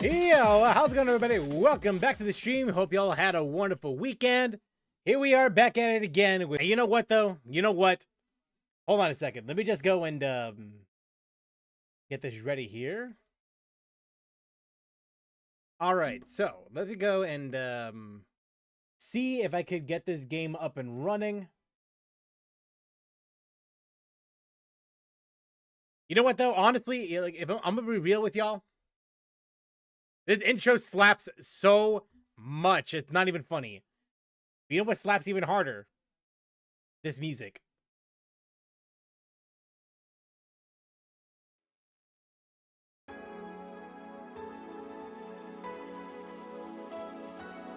Yo, how's it going, everybody? Welcome back to the stream. Hope y'all had a wonderful weekend. Here we are back at it again. You know what, though? You know what? Hold on a second. Let me just go and get this ready here. All right, so let me go and see if I could get this game up and running. You know what, though? Honestly, like, if I'm gonna be real with y'all, this intro slaps so much. It's not even funny. You know what slaps even harder? This music.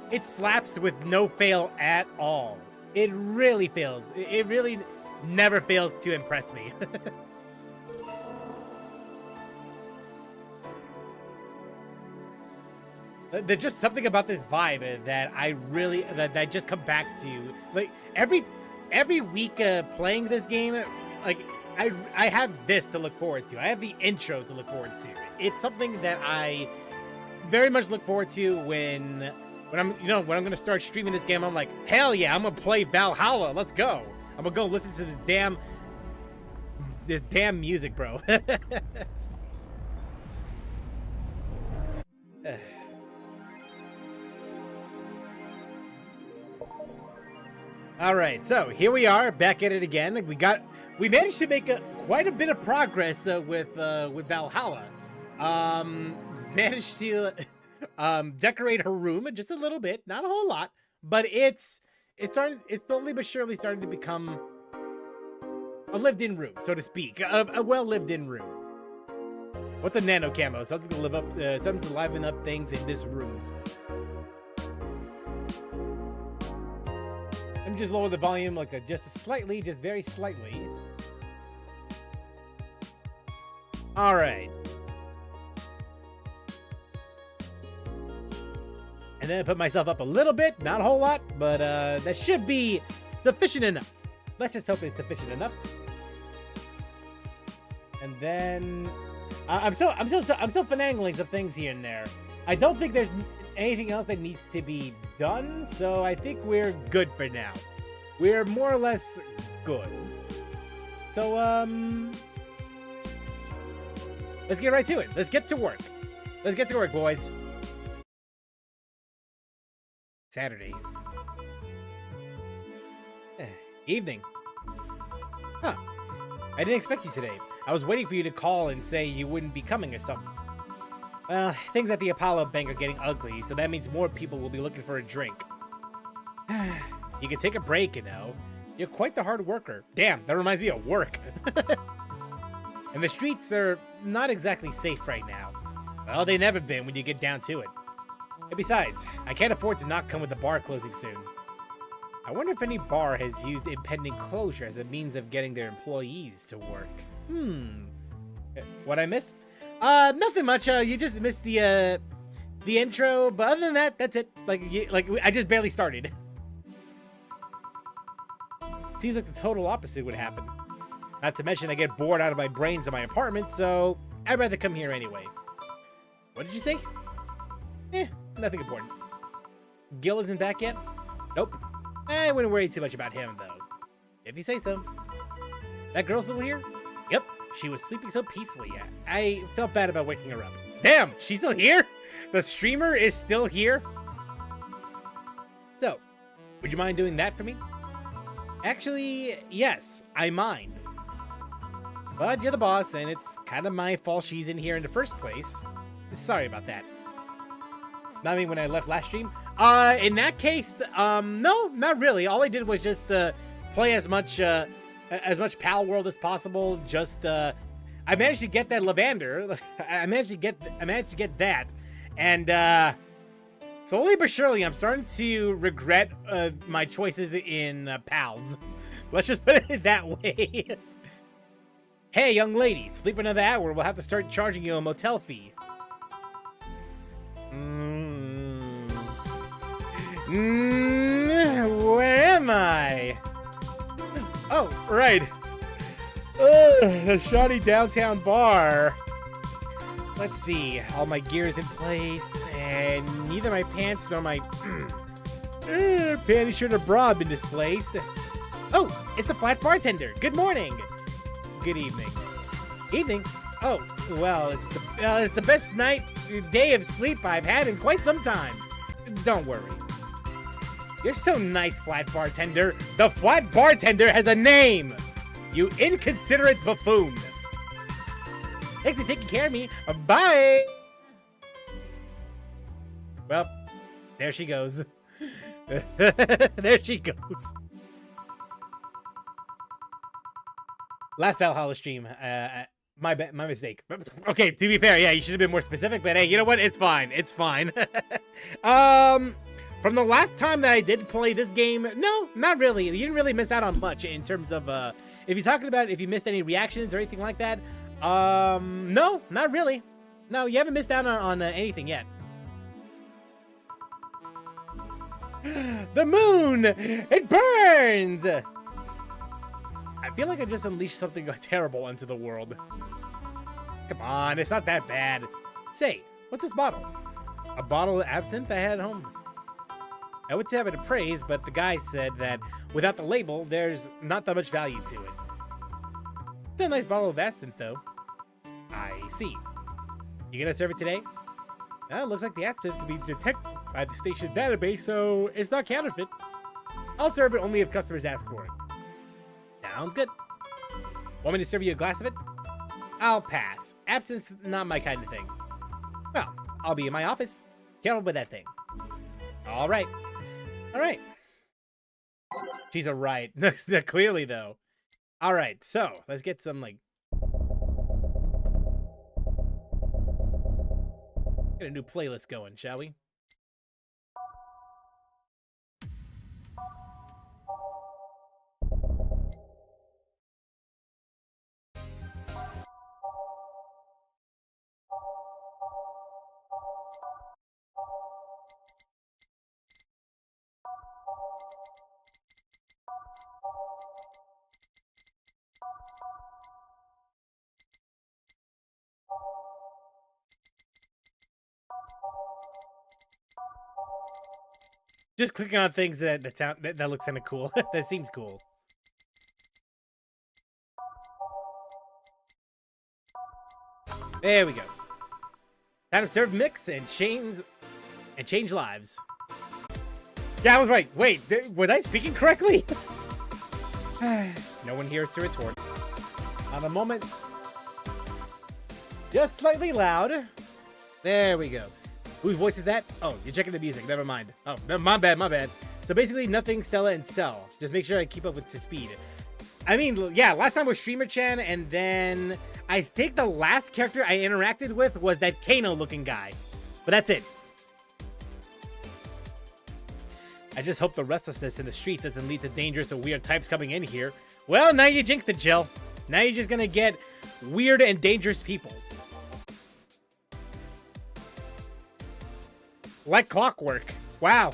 It slaps with no fail at all. It really fails. It really never fails to impress me. There's just something about this vibe that I just come back to. Like every week playing this game, like I have this to look forward to. I have the intro to look forward to. It's something that I very much look forward to when I'm gonna start streaming this game. I'm like, hell yeah, I'm gonna play Valhalla. Let's go. I'm gonna go listen to this damn music, bro. All right, so here we are back at it again. We managed to make quite a bit of progress with Valhalla. Managed to decorate her room just a little bit, not a whole lot, but it's slowly but surely starting to become a lived-in room, so to speak, a well lived-in room. What's a nano camo? Something to liven up things in this room. Let me just lower the volume like just slightly, just very slightly. All right. And then I put myself up a little bit, not a whole lot, but that should be sufficient enough. Let's just hope it's sufficient enough. And then I'm still finagling some things here and there. I don't think there's anything else that needs to be done, so I think we're good for now. We're more or less good. So let's get right to it. Let's get to work. Let's get to work, boys. Saturday. Evening. Huh. I didn't expect you today. I was waiting for you to call and say you wouldn't be coming or something. Well, things at the Apollo Bank are getting ugly, so that means more people will be looking for a drink. You can take a break, you know. You're quite the hard worker. Damn, that reminds me of work. And the streets are not exactly safe right now. Well, they never been when you get down to it. And besides, I can't afford to not come with the bar closing soon. I wonder if any bar has used impending closure as a means of getting their employees to work. What'd I miss? Nothing much. You just missed the intro, but other than that, that's it. Like I just barely started. Seems like the total opposite would happen. Not to mention I get bored out of my brains in my apartment, so I'd rather come here anyway. What did you say? Nothing important. Gil isn't back yet? Nope. I wouldn't worry too much about him, though. If you say so. That girl still here? Yep, she was sleeping so peacefully. I felt bad about waking her up. Damn, she's still here? The streamer is still here? So, would you mind doing that for me? Actually, yes, I mind. But you're the boss, and it's kind of my fault she's in here in the first place. Sorry about that. Not me when I left last stream. In that case, no, not really. All I did was just play as much Pal World as possible. Just I managed to get that Lavender. I managed to get that, and slowly but surely, I'm starting to regret my choices in Pals. Let's just put it that way. Hey, young lady, sleep another hour. We'll have to start charging you a motel fee. Where am I? Oh, right. The shoddy downtown bar. Let's see. All my gear's in place, and neither my pants nor my panty shirt or bra have been displaced. Oh, it's the flat bartender. Good morning. Good evening. Evening? Oh, well, it's the best day of sleep I've had in quite some time. Don't worry. You're so nice, flat bartender. The flat bartender has a name. You inconsiderate buffoon. Thanks for taking care of me. Bye. Well, there she goes. There she goes. Last Valhalla stream. My mistake. Okay, to be fair, yeah, you should have been more specific, but hey, you know what? It's fine. It's fine. From the last time that I did play this game, no, not really. You didn't really miss out on much in terms of, if you're talking about if you missed any reactions or anything like that, no, not really. No, you haven't missed out on anything yet. The moon! It burns! I feel like I just unleashed something terrible into the world. Come on, it's not that bad. Say, what's this bottle? A bottle of absinthe I had at home. I would have it appraised, but the guy said that without the label, there's not that much value to it. It's a nice bottle of absinthe, though. I see. You gonna serve it today? Well, it looks like the absinthe can be detected by the station's database, so it's not counterfeit. I'll serve it only if customers ask for it. Sounds good. Want me to serve you a glass of it? I'll pass. Absinthe's not my kind of thing. Well, I'll be in my office. Careful with that thing. All right. All right. She's a riot. Clearly, though. All right, so let's get some, like... Get a new playlist going, shall we? Just clicking on things that looks kind of cool. That seems cool. There we go. Time to serve mix and change lives. Yeah, I was right. Wait, was I speaking correctly? No one here to retort. On a moment. Just slightly loud. There we go. Whose voice is that? Oh, you're checking the music. Never mind. Oh, no, my bad. So basically, nothing Stella and Cell. Just make sure I keep up with to speed. I mean, yeah, last time was Streamer Chan, and then I think the last character I interacted with was that Kano-looking guy. But that's it. I just hope the restlessness in the streets doesn't lead to dangerous or weird types coming in here. Well, now you jinxed it, Jill. Now you're just gonna get weird and dangerous people. Like clockwork. Wow.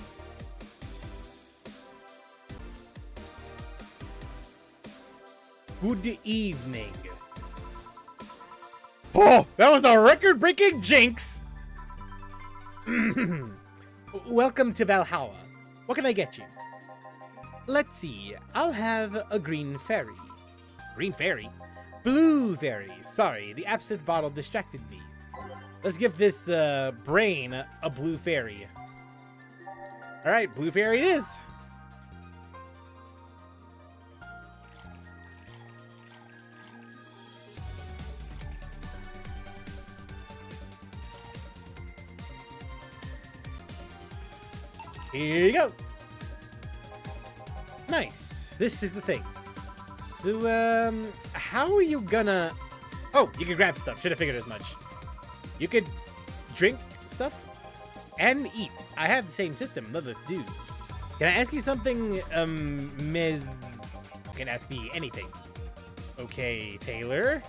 Good evening. Oh, that was a record-breaking jinx. Welcome to Valhalla. What can I get you? Let's see. I'll have a green fairy. Green fairy? Blue fairy. Sorry, the absinthe bottle distracted me. Let's give this brain a blue fairy. All right, blue fairy it is. Here you go. Nice. This is the thing. So, how are you gonna... Oh, you can grab stuff. Should have figured as much. You could drink stuff and eat. I have the same system. Let's do. Can I ask you something, Ms... You can ask me anything. Okay, Taylor.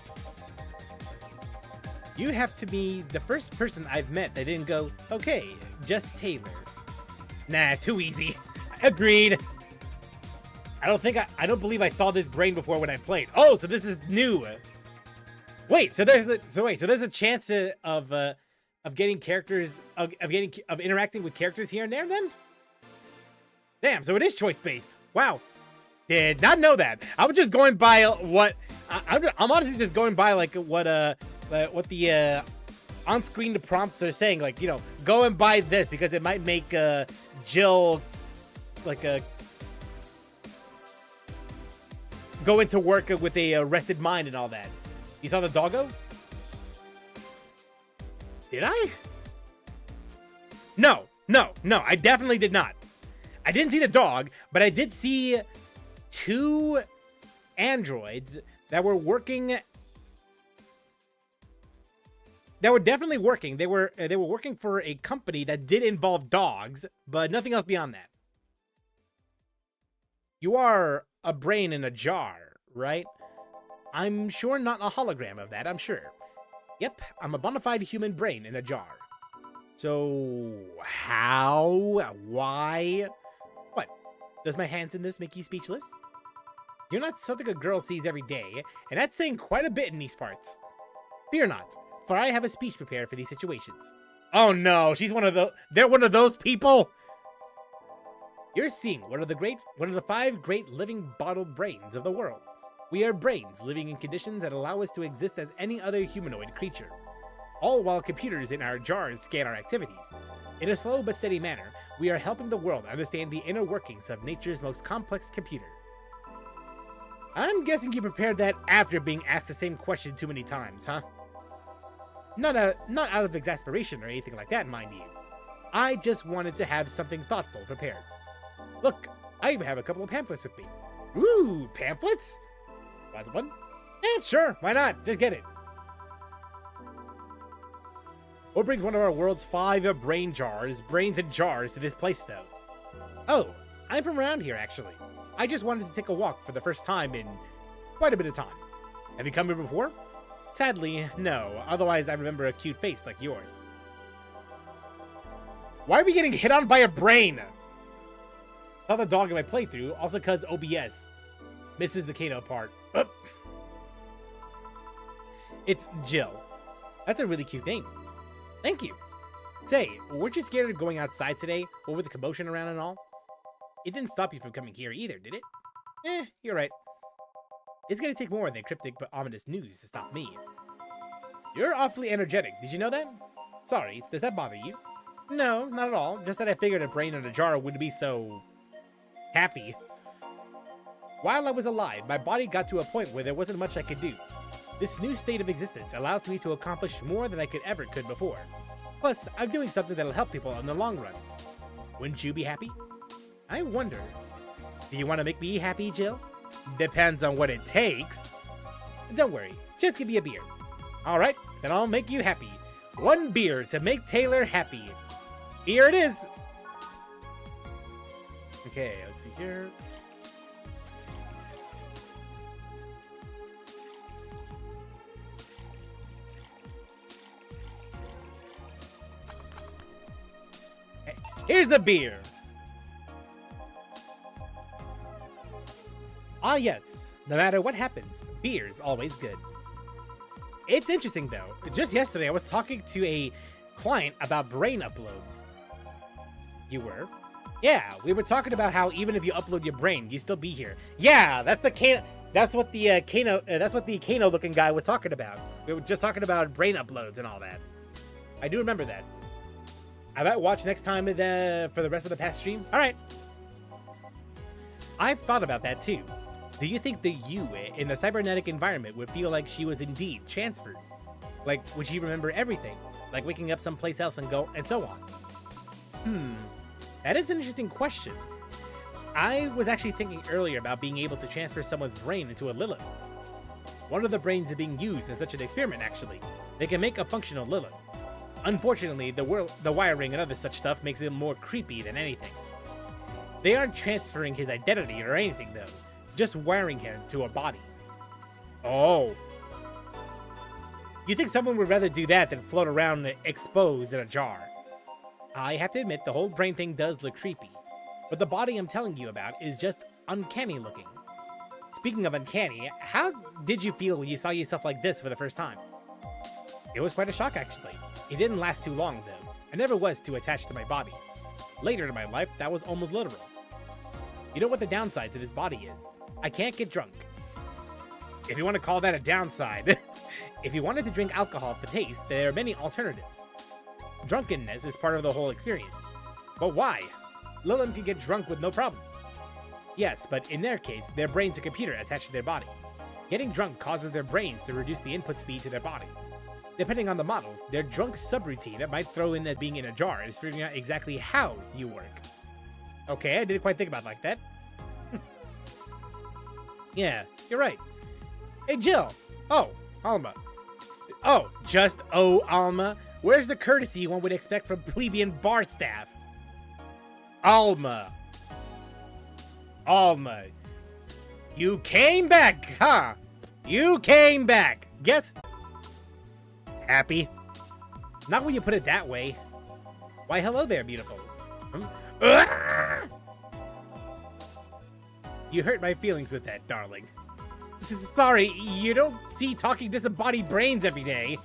You have to be the first person I've met that didn't go, okay, just Taylor. Nah, too easy. Agreed. I don't believe I saw this brain before when I played. Oh, so this is new. Wait, so there's a chance of getting characters of interacting with characters here and there then? Damn, so it is choice based. Wow. Did not know that. I was just going by what I'm honestly just going by like what the on-screen prompts are saying, like, you know, go and buy this because it might make Jill like go into work with a rested mind and all that. You saw the doggo? Did I? No, I definitely did not. I didn't see the dog, but I did see 2 androids that were working. They were definitely working. They were working for a company that did involve dogs, but nothing else beyond that. You are a brain in a jar, right? I'm sure not a hologram of that, I'm sure. Yep, I'm a bona fide human brain in a jar. So, how? Why? What? Does my handsomeness make you speechless? You're not something a girl sees every day, and that's saying quite a bit in these parts. Fear not, for I have a speech prepared for these situations. Oh no, they're one of those people? You're seeing one of the 5 great living bottled brains of the world. We are brains living in conditions that allow us to exist as any other humanoid creature. All while computers in our jars scan our activities. In a slow but steady manner, we are helping the world understand the inner workings of nature's most complex computer. I'm guessing you prepared that after being asked the same question too many times, huh? Not out of exasperation or anything like that, mind you. I just wanted to have something thoughtful prepared. Look, I even have a couple of pamphlets with me. Ooh, pamphlets? Want one? Eh, sure, why not? Just get it. What brings one of our world's 5 brains in jars to this place, though? Oh, I'm from around here, actually. I just wanted to take a walk for the first time in quite a bit of time. Have you come here before? Sadly, no. Otherwise, I remember a cute face like yours. Why are we getting hit on by a brain? Saw the dog in my playthrough, also cause OBS. Misses the Kano part. It's Jill. That's a really cute name. Thank you. Say, weren't you scared of going outside today? What with the commotion around and all? It didn't stop you from coming here either, did it? Eh, you're right. It's gonna take more than cryptic but ominous news to stop me. You're awfully energetic. Did you know that? Sorry, does that bother you? No, not at all. Just that I figured a brain in a jar wouldn't be so... happy. While I was alive, my body got to a point where there wasn't much I could do. This new state of existence allows me to accomplish more than I could before. Plus, I'm doing something that'll help people in the long run. Wouldn't you be happy? I wonder. Do you want to make me happy, Jill? Depends on what it takes. Don't worry, just give me a beer. Alright, then I'll make you happy. 1 beer to make Taylor happy. Here it is! Okay, let's see here. Hey, here's the beer! Ah yes, no matter what happens, beer's always good. It's interesting though, just yesterday I was talking to a client about brain uploads. You were? Yeah, we were talking about how even if you upload your brain, you still be here. Yeah, that's the Kano. That's what the Kano. That's what the Kano-looking guy was talking about. We were just talking about brain uploads and all that. I do remember that. I might watch next time for the rest of the past stream. All right. I've thought about that too. Do you think the you in the cybernetic environment would feel like she was indeed transferred? Like, would she remember everything? Like waking up someplace else and so on? That is an interesting question. I was actually thinking earlier about being able to transfer someone's brain into a Lilith. One of the brains is being used in such an experiment, actually. They can make a functional Lilith. Unfortunately, the wiring and other such stuff makes it more creepy than anything. They aren't transferring his identity or anything, though. Just wiring him to a body. Oh. You think someone would rather do that than float around exposed in a jar? I have to admit, the whole brain thing does look creepy. But the body I'm telling you about is just uncanny looking. Speaking of uncanny, how did you feel when you saw yourself like this for the first time? It was quite a shock, actually. It didn't last too long, though. I never was too attached to my body. Later in my life, that was almost literal. You know what the downside to this body is? I can't get drunk. If you want to call that a downside. If you wanted to drink alcohol for taste, there are many alternatives. Drunkenness is part of the whole experience. But why? Lilith can get drunk with no problem. Yes, but in their case, their brain's a computer attached to their body. Getting drunk causes their brains to reduce the input speed to their bodies. Depending on the model, their drunk subroutine it might throw in as being in a jar is figuring out exactly how you work. Okay, I didn't quite think about it like that. Yeah, you're right. Hey, Jill. Oh, Alma. Oh, just Alma. Where's the courtesy one would expect from plebeian bar staff? Alma. Alma. You came back, huh? You came back. Guess? Happy? Not when you put it that way. Why, hello there, beautiful. You hurt my feelings with that, darling. Sorry, you don't see talking disembodied brains every day.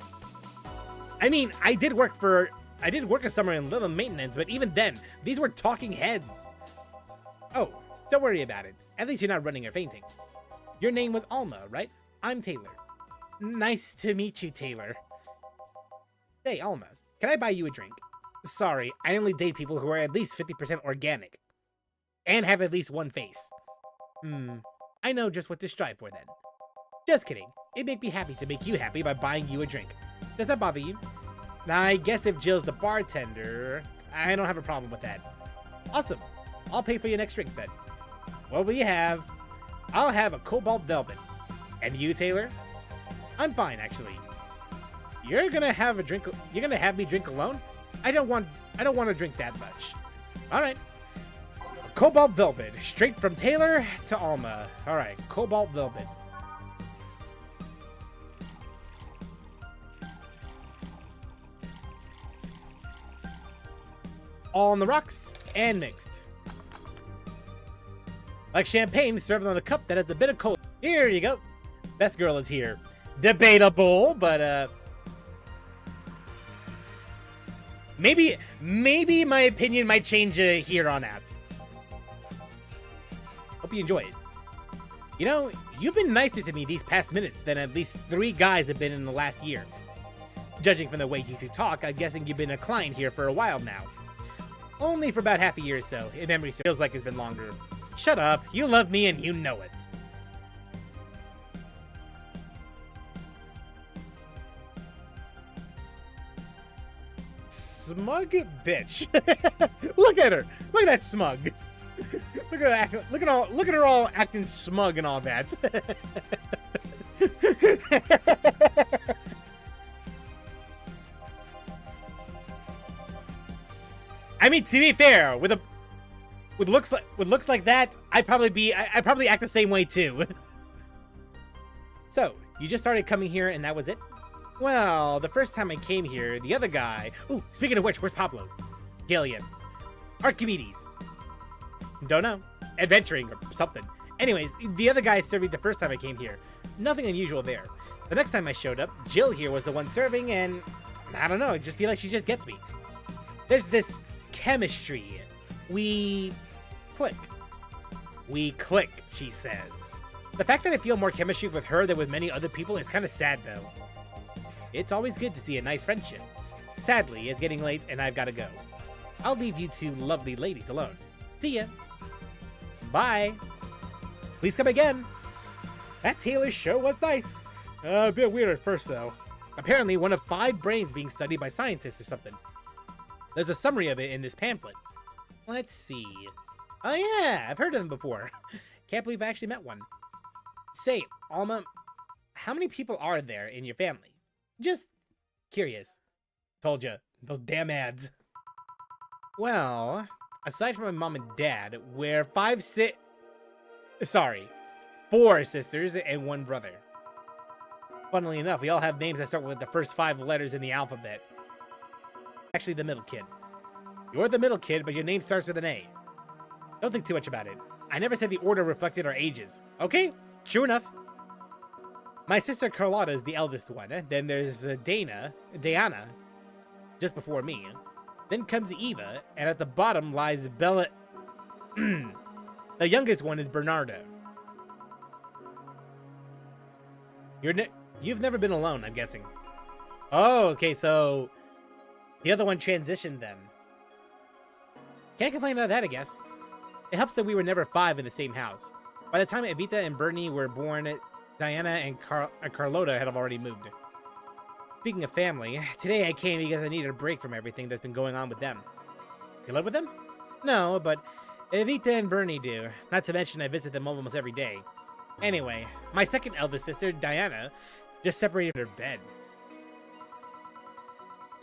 I mean, I did work a summer in Little Maintenance, but even then, these were talking heads. Oh, don't worry about it. At least you're not running or fainting. Your name was Alma, right? I'm Taylor. Nice to meet you, Taylor. Hey, Alma, can I buy you a drink? Sorry, I only date people who are at least 50% organic. And have at least one face. I know just what to strive for then. Just kidding. It'd make me happy to make you happy by buying you a drink. Does that bother you? Now, I guess if Jill's the bartender, I don't have a problem with that. Awesome. I'll pay for your next drink then. What will you have? I'll have a Cobalt Velvet. And you, Taylor? I'm fine, actually. You're gonna have me drink alone? I don't want to drink that much. All right. Cobalt Velvet, straight from Taylor to Alma. All right, Cobalt Velvet. All on the rocks and mixed. Like champagne served on a cup that has a bit of cola. Here you go. Best girl is here. Debatable, but maybe my opinion might change here on out. Hope you enjoy it. You know, you've been nicer to me these past minutes than at least 3 guys have been in the last year. Judging from the way you two talk, I'm guessing you've been a client here for a while now. Only for about half a year or so. In memory, feels like it's been longer. Shut up. You love me and you know it. Smug bitch. Look at her. Look at that smug. Look at her look at her all acting smug and all that. I mean, to be fair, with looks like that, I'd probably act the same way too. So, you just started coming here and that was it? Well, the first time I came here, the other guy... Ooh, speaking of which, where's Pablo? Gillian. Archimedes. Don't know. Adventuring or something. Anyways, the other guy served me the first time I came here. Nothing unusual there. The next time I showed up, Jill here was the one serving, and... I don't know, I just feel like she just gets me. There's this chemistry. We click. We click, she says. The fact that I feel more chemistry with her than with many other people is kind of sad, though. It's always good to see a nice friendship. Sadly, it's getting late and I've got to go. I'll leave you two lovely ladies alone. See ya. Bye. Please come again. That Taylor show was nice. A bit weird at first, though. Apparently, one of 5 brains being studied by scientists or something. There's a summary of it in this pamphlet. Let's see. Oh yeah, I've heard of them before. Can't believe I actually met one. Say, Alma, how many people are there in your family? Just curious. Told ya, those damn ads. Well, aside from my mom and dad, we're 4 sisters and 1 brother. Funnily enough, we all have names that start with the first 5 letters in the alphabet. Actually, the middle kid. You're the middle kid, but your name starts with an A. Don't think too much about it. I never said the order reflected our ages. Okay, true enough. My sister Carlotta is the eldest one. Then there's Diana, just before me. Then comes Eva, and at the bottom lies Bella. The youngest one is Bernardo. You've never been alone, I'm guessing. Oh, okay, so the other one transitioned them. Can't complain about that, I guess. It helps that we were never 5 in the same house. By the time Evita and Bernie were born, Diana and Carlota had already moved. Speaking of family, today I came because I needed a break from everything that's been going on with them. You live with them? No, but Evita and Bernie do. Not to mention I visit them almost every day. Anyway, my second eldest sister, Diana, just separated her bed.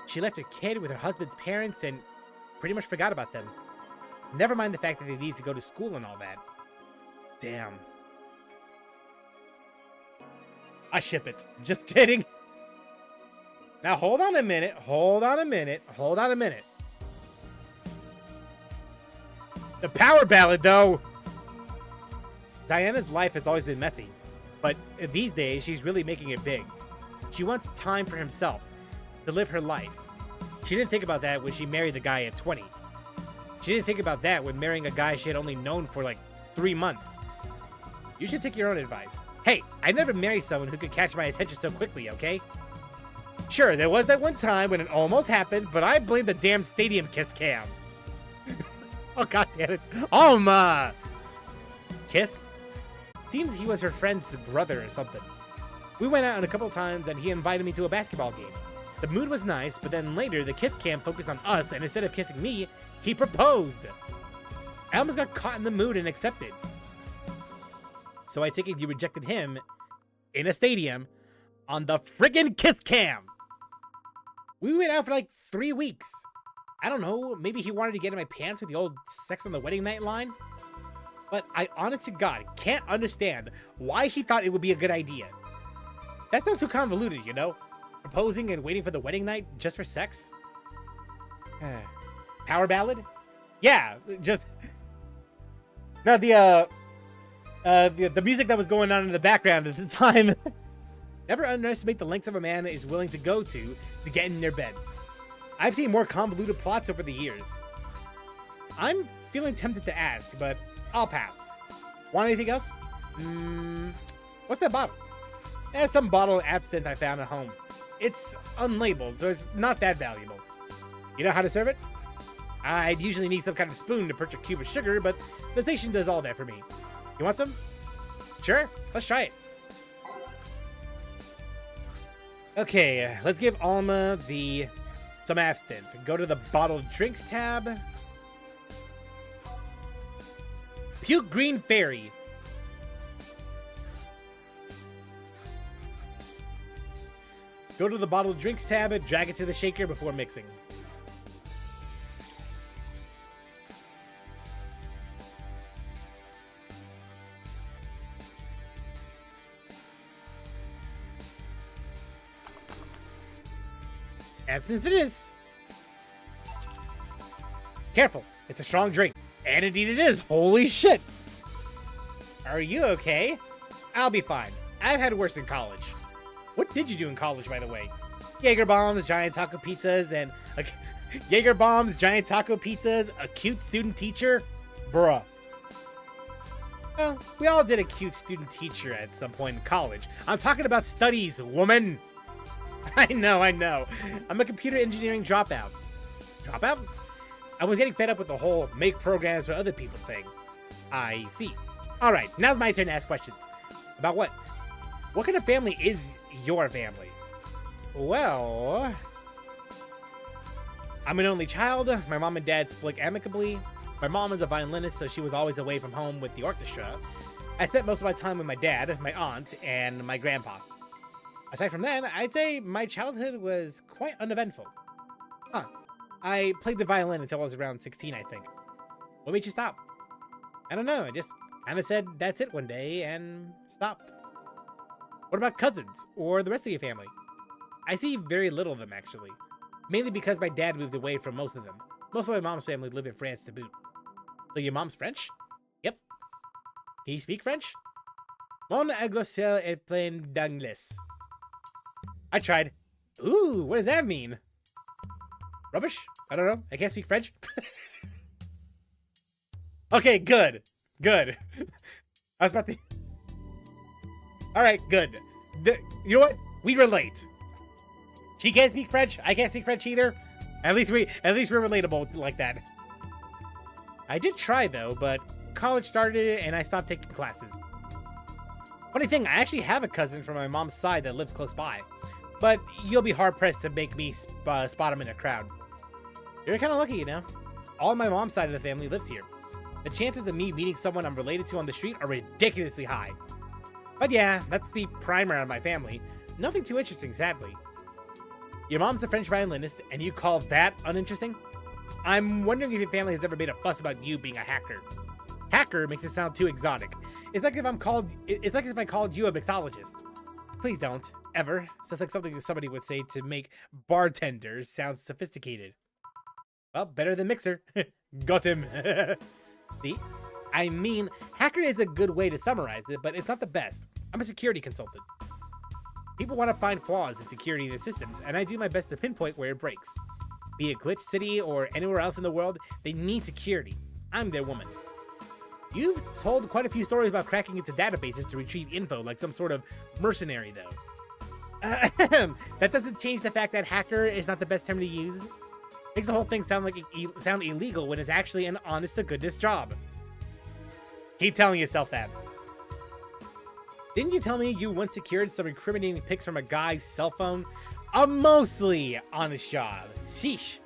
She left her kid with her husband's parents and pretty much forgot about them. Never mind the fact that they need to go to school and all that. Damn. I ship it. Just kidding. Now hold on a minute. The power ballad, though. Diana's life has always been messy, but these days she's really making it big. She wants time for herself, to live her life. She didn't think about that when she married the guy at 20. She didn't think about that when marrying a guy she had only known for like 3 months. You should take your own advice. Hey, I never married someone who could catch my attention so quickly, okay? Sure, there was that one time when it almost happened, but I blame the damn stadium kiss cam. Oh, god damn it. Kiss? Seems he was her friend's brother or something. We went out a couple times and he invited me to a basketball game. The mood was nice, but then later the kiss cam focused on us and instead of kissing me, he proposed. I almost got caught in the mood and accepted. So I take it you rejected him in a stadium on the friggin' kiss cam. We went out for like 3 weeks. I don't know, maybe he wanted to get in my pants with the old sex on the wedding night line? But I honest to God can't understand why he thought it would be a good idea. That sounds so convoluted, you know? Proposing and waiting for the wedding night just for sex? Power ballad? Yeah, just... No, the music that was going on in the background at the time. Never underestimate the lengths of a man is willing to go to get in their bed. I've seen more convoluted plots over the years. I'm feeling tempted to ask, but I'll pass. Want anything else? What's that bottle? Some bottle of absinthe I found at home. It's unlabeled, so it's not that valuable. You know how to serve it? I'd usually need some kind of spoon to perch a cube of sugar, but the station does all that for me. You want some? Sure, let's try it. Okay, let's give Alma some absinthe. Go to the bottled drinks tab. Puke Green Fairy. Go to the bottled drinks tab and drag it to the shaker before mixing. Absinthe it is. Careful, it's a strong drink. And indeed it is. Holy shit. Are you okay? I'll be fine. I've had worse in college. What did you do in college, by the way? Jaeger bombs, giant taco pizzas, and Jaeger bombs, giant taco pizzas, a cute student teacher? Bruh. Well, we all did a cute student teacher at some point in college. I'm talking about studies, woman! I know. I'm a computer engineering dropout. Dropout? I was getting fed up with the whole make programs for other people thing. I see. Alright, now's my turn to ask questions. About what? What kind of family is your family? Well, I'm an only child. My mom and dad split amicably. My mom is a violinist, so she was always away from home with the orchestra. I spent most of my time with my dad, my aunt, and my grandpa. Aside from that, I'd say my childhood was quite uneventful. Huh. I played the violin until I was around 16, I think. What made you stop? I don't know, I just kind of said that's it one day and stopped. What about cousins, or the rest of your family? I see very little of them, actually. Mainly because my dad moved away from most of them. Most of my mom's family live in France to boot. So your mom's French? Yep. Can you speak French? Mon agresseur est plein d'anglais. I tried. Ooh, what does that mean? Rubbish? I don't know. I can't speak French. Okay, good. Good. I was about to... Alright, good. You know what? We relate. She can't speak French. I can't speak French either. At least we're relatable like that. I did try though, but college started and I stopped taking classes. Funny thing, I actually have a cousin from my mom's side that lives close by, but you'll be hard pressed to make me spot him in a crowd. You're kind of lucky, you know. All my mom's side of the family lives here. The chances of me meeting someone I'm related to on the street are ridiculously high. But yeah, that's the primer of my family. Nothing too interesting, sadly. Your mom's a French violinist, and you call that uninteresting? I'm wondering if your family has ever made a fuss about you being a hacker. Hacker makes it sound too exotic. It's like if I called you a mixologist. Please don't, ever. Sounds like something somebody would say to make bartenders sound sophisticated. Well, better than mixer. Got him. See? I mean, hacker is a good way to summarize it, but it's not the best. I'm a security consultant. People want to find flaws in security in the systems, and I do my best to pinpoint where it breaks. Be it Glitch City or anywhere else in the world, they need security. I'm their woman. You've told quite a few stories about cracking into databases to retrieve info like some sort of mercenary, though. That doesn't change the fact that hacker is not the best term to use. Makes the whole thing sound illegal when it's actually an honest-to-goodness job. Keep telling yourself that. Didn't you tell me you once secured some incriminating pics from a guy's cell phone? A mostly honest job. Sheesh.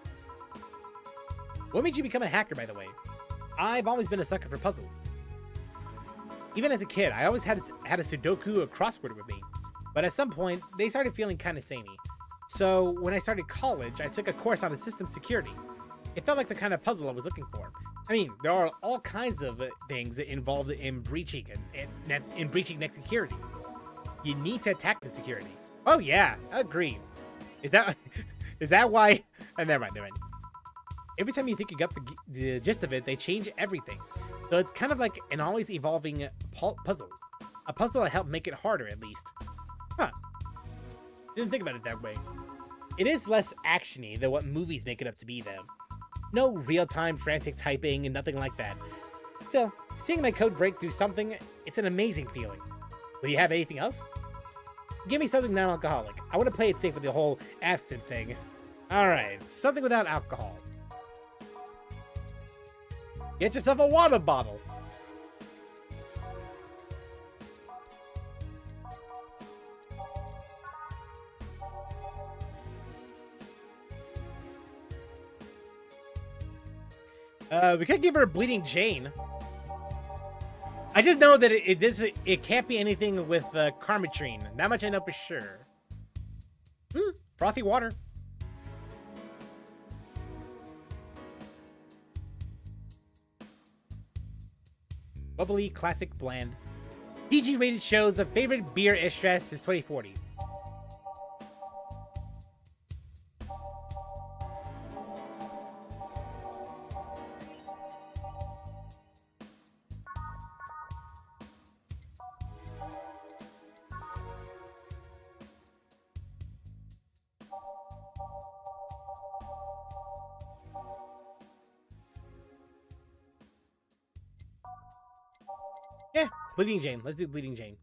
What made you become a hacker, by the way? I've always been a sucker for puzzles. Even as a kid, I always had a Sudoku or crossword with me. But at some point, they started feeling kind of samey. So when I started college, I took a course on system security. It felt like the kind of puzzle I was looking for. I mean, there are all kinds of things involved in breaching and in breaching net security. You need to attack the security. Oh yeah, agreed. Is that why? Never mind. Every time you think you got the gist of it, they change everything. So it's kind of like an always evolving puzzle. A puzzle that helped make it harder, at least. Huh. Didn't think about it that way. It is less actiony than what movies make it up to be, though. No real-time frantic typing and nothing like that. Still, seeing my code break through something, it's an amazing feeling. Will you have anything else? Give me something non-alcoholic. I want to play it safe with the whole absinthe thing. Alright, something without alcohol. Get yourself a water bottle. We could give her a Bleeding Jane. I just know that it can't be anything with Carmitrine. That much I know for sure. Frothy water. Bubbly, classic, bland. PG rated shows the favorite beer Istras is 2040. Yeah, Bleeding Jane. Let's do Bleeding Jane.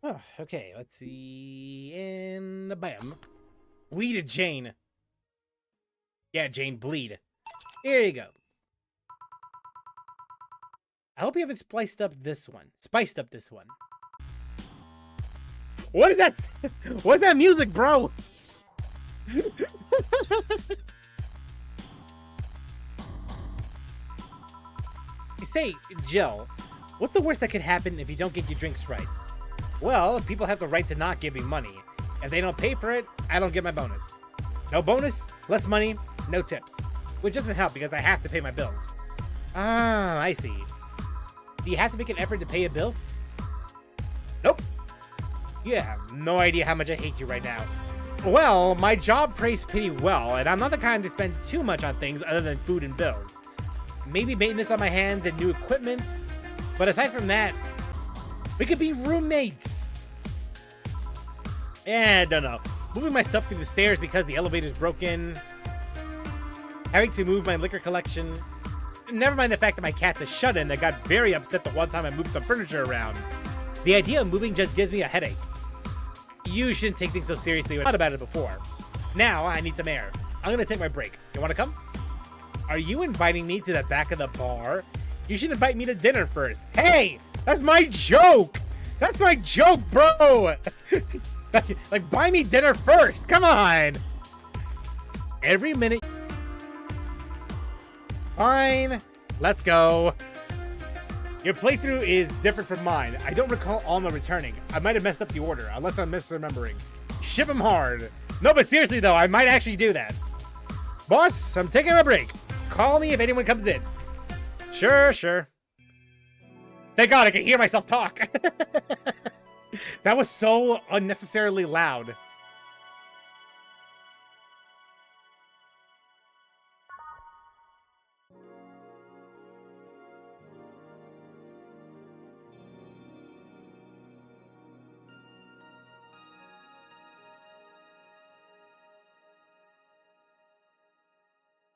Oh, okay, let's see. And bam. Bleeded Jane. Yeah, Jane, bleed. Here you go. I hope you haven't spiced up this one. What is that? What's that music, bro? You say, Jill, what's the worst that could happen if you don't get your drinks right? Well, people have the right to not give me money. If they don't pay for it, I don't get my bonus. No bonus, less money, no tips. Which doesn't help because I have to pay my bills. Ah, I see. Do you have to make an effort to pay your bills? Nope. You have no idea how much I hate you right now. Well, my job pays pretty well, and I'm not the kind to spend too much on things other than food and bills. Maybe maintenance on my hands and new equipment, but aside from that, we could be roommates. I don't know. Moving my stuff through the stairs because the elevator's broken. Having to move my liquor collection. Never mind the fact that my cat's a shut-in that got very upset the one time I moved some furniture around. The idea of moving just gives me a headache. You shouldn't take things so seriously. I thought about it before. Now I need some air. I'm gonna take my break. You wanna come? Are you inviting me to the back of the bar? You should invite me to dinner first. Hey! That's my joke! That's my joke, bro! like, buy me dinner first! Come on! Every minute... Fine. Let's go. Your playthrough is different from mine. I don't recall Alma returning. I might have messed up the order, unless I'm misremembering. Ship him hard. No, but seriously though, I might actually do that. Boss, I'm taking a break. Call me if anyone comes in. Sure. Thank God I can hear myself talk. That was so unnecessarily loud.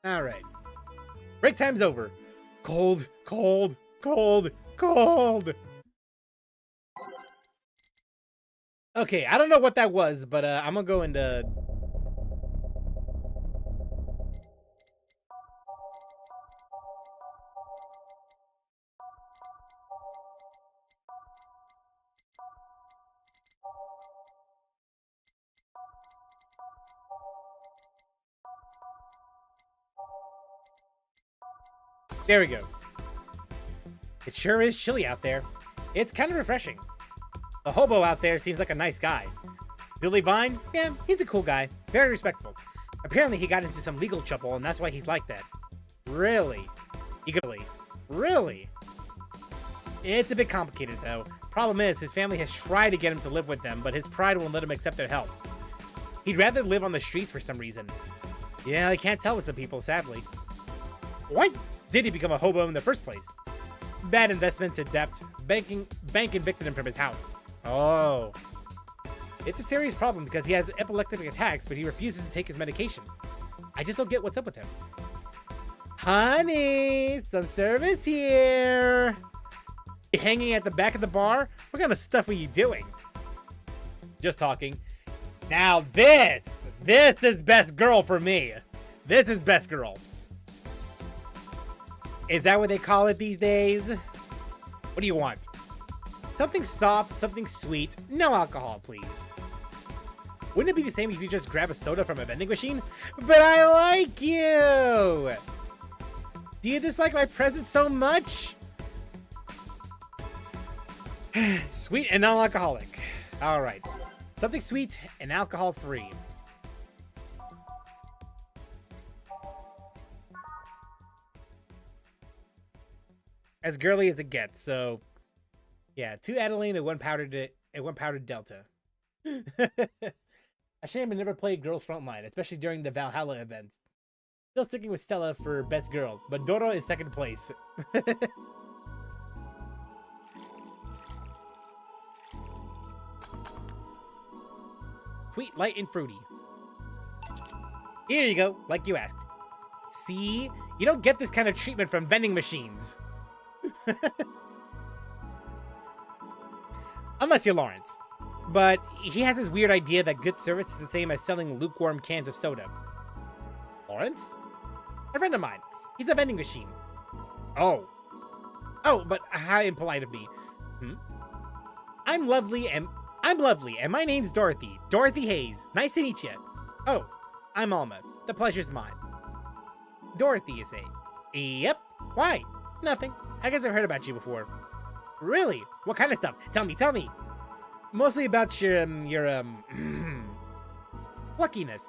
All right. Break time's over. Cold. Okay, I don't know what that was, but I'm gonna go into... There we go. It sure is chilly out there. It's kind of refreshing. The hobo out there seems like a nice guy. Billy Vine? Yeah, he's a cool guy. Very respectful. Apparently he got into some legal trouble and that's why he's like that. Really? Really? It's a bit complicated though. Problem is, his family has tried to get him to live with them, but his pride won't let him accept their help. He'd rather live on the streets for some reason. Yeah, I can't tell with some people, sadly. Why did he become a hobo in the first place? Bad investments and debt. Bank evicted him from his house. Oh. It's a serious problem because he has epileptic attacks, but he refuses to take his medication. I just don't get what's up with him. Honey, some service here. You hanging at the back of the bar? What kind of stuff are you doing? Just talking. Now this is best girl for me. This is best girl. Is that what they call it these days? What do you want? Something soft, something sweet, no alcohol, please. Wouldn't it be the same if you just grab a soda from a vending machine? But I like you! Do you dislike my presence so much? Sweet and non-alcoholic. Alright. Something sweet and alcohol-free. As girly as it gets, so yeah, 2 Adeline and 1 powdered Delta. A shame I never played Girls Frontline, especially during the Valhalla events. Still sticking with Stella for best girl, but Dora is second place. Sweet, light, and fruity. Here you go, like you asked. See? You don't get this kind of treatment from vending machines. Unless you're Lawrence. But he has this weird idea that good service is the same as selling lukewarm cans of soda. Lawrence? A friend of mine. He's a vending machine. Oh. Oh, but how impolite of me. I'm lovely, and my name's Dorothy. Dorothy Hayes. Nice to meet you. Oh, I'm Alma. The pleasure's mine. Dorothy, you say? Yep. Why? Nothing. I guess I've heard about you before. Really? What kind of stuff? Tell me. Mostly about your pluckiness.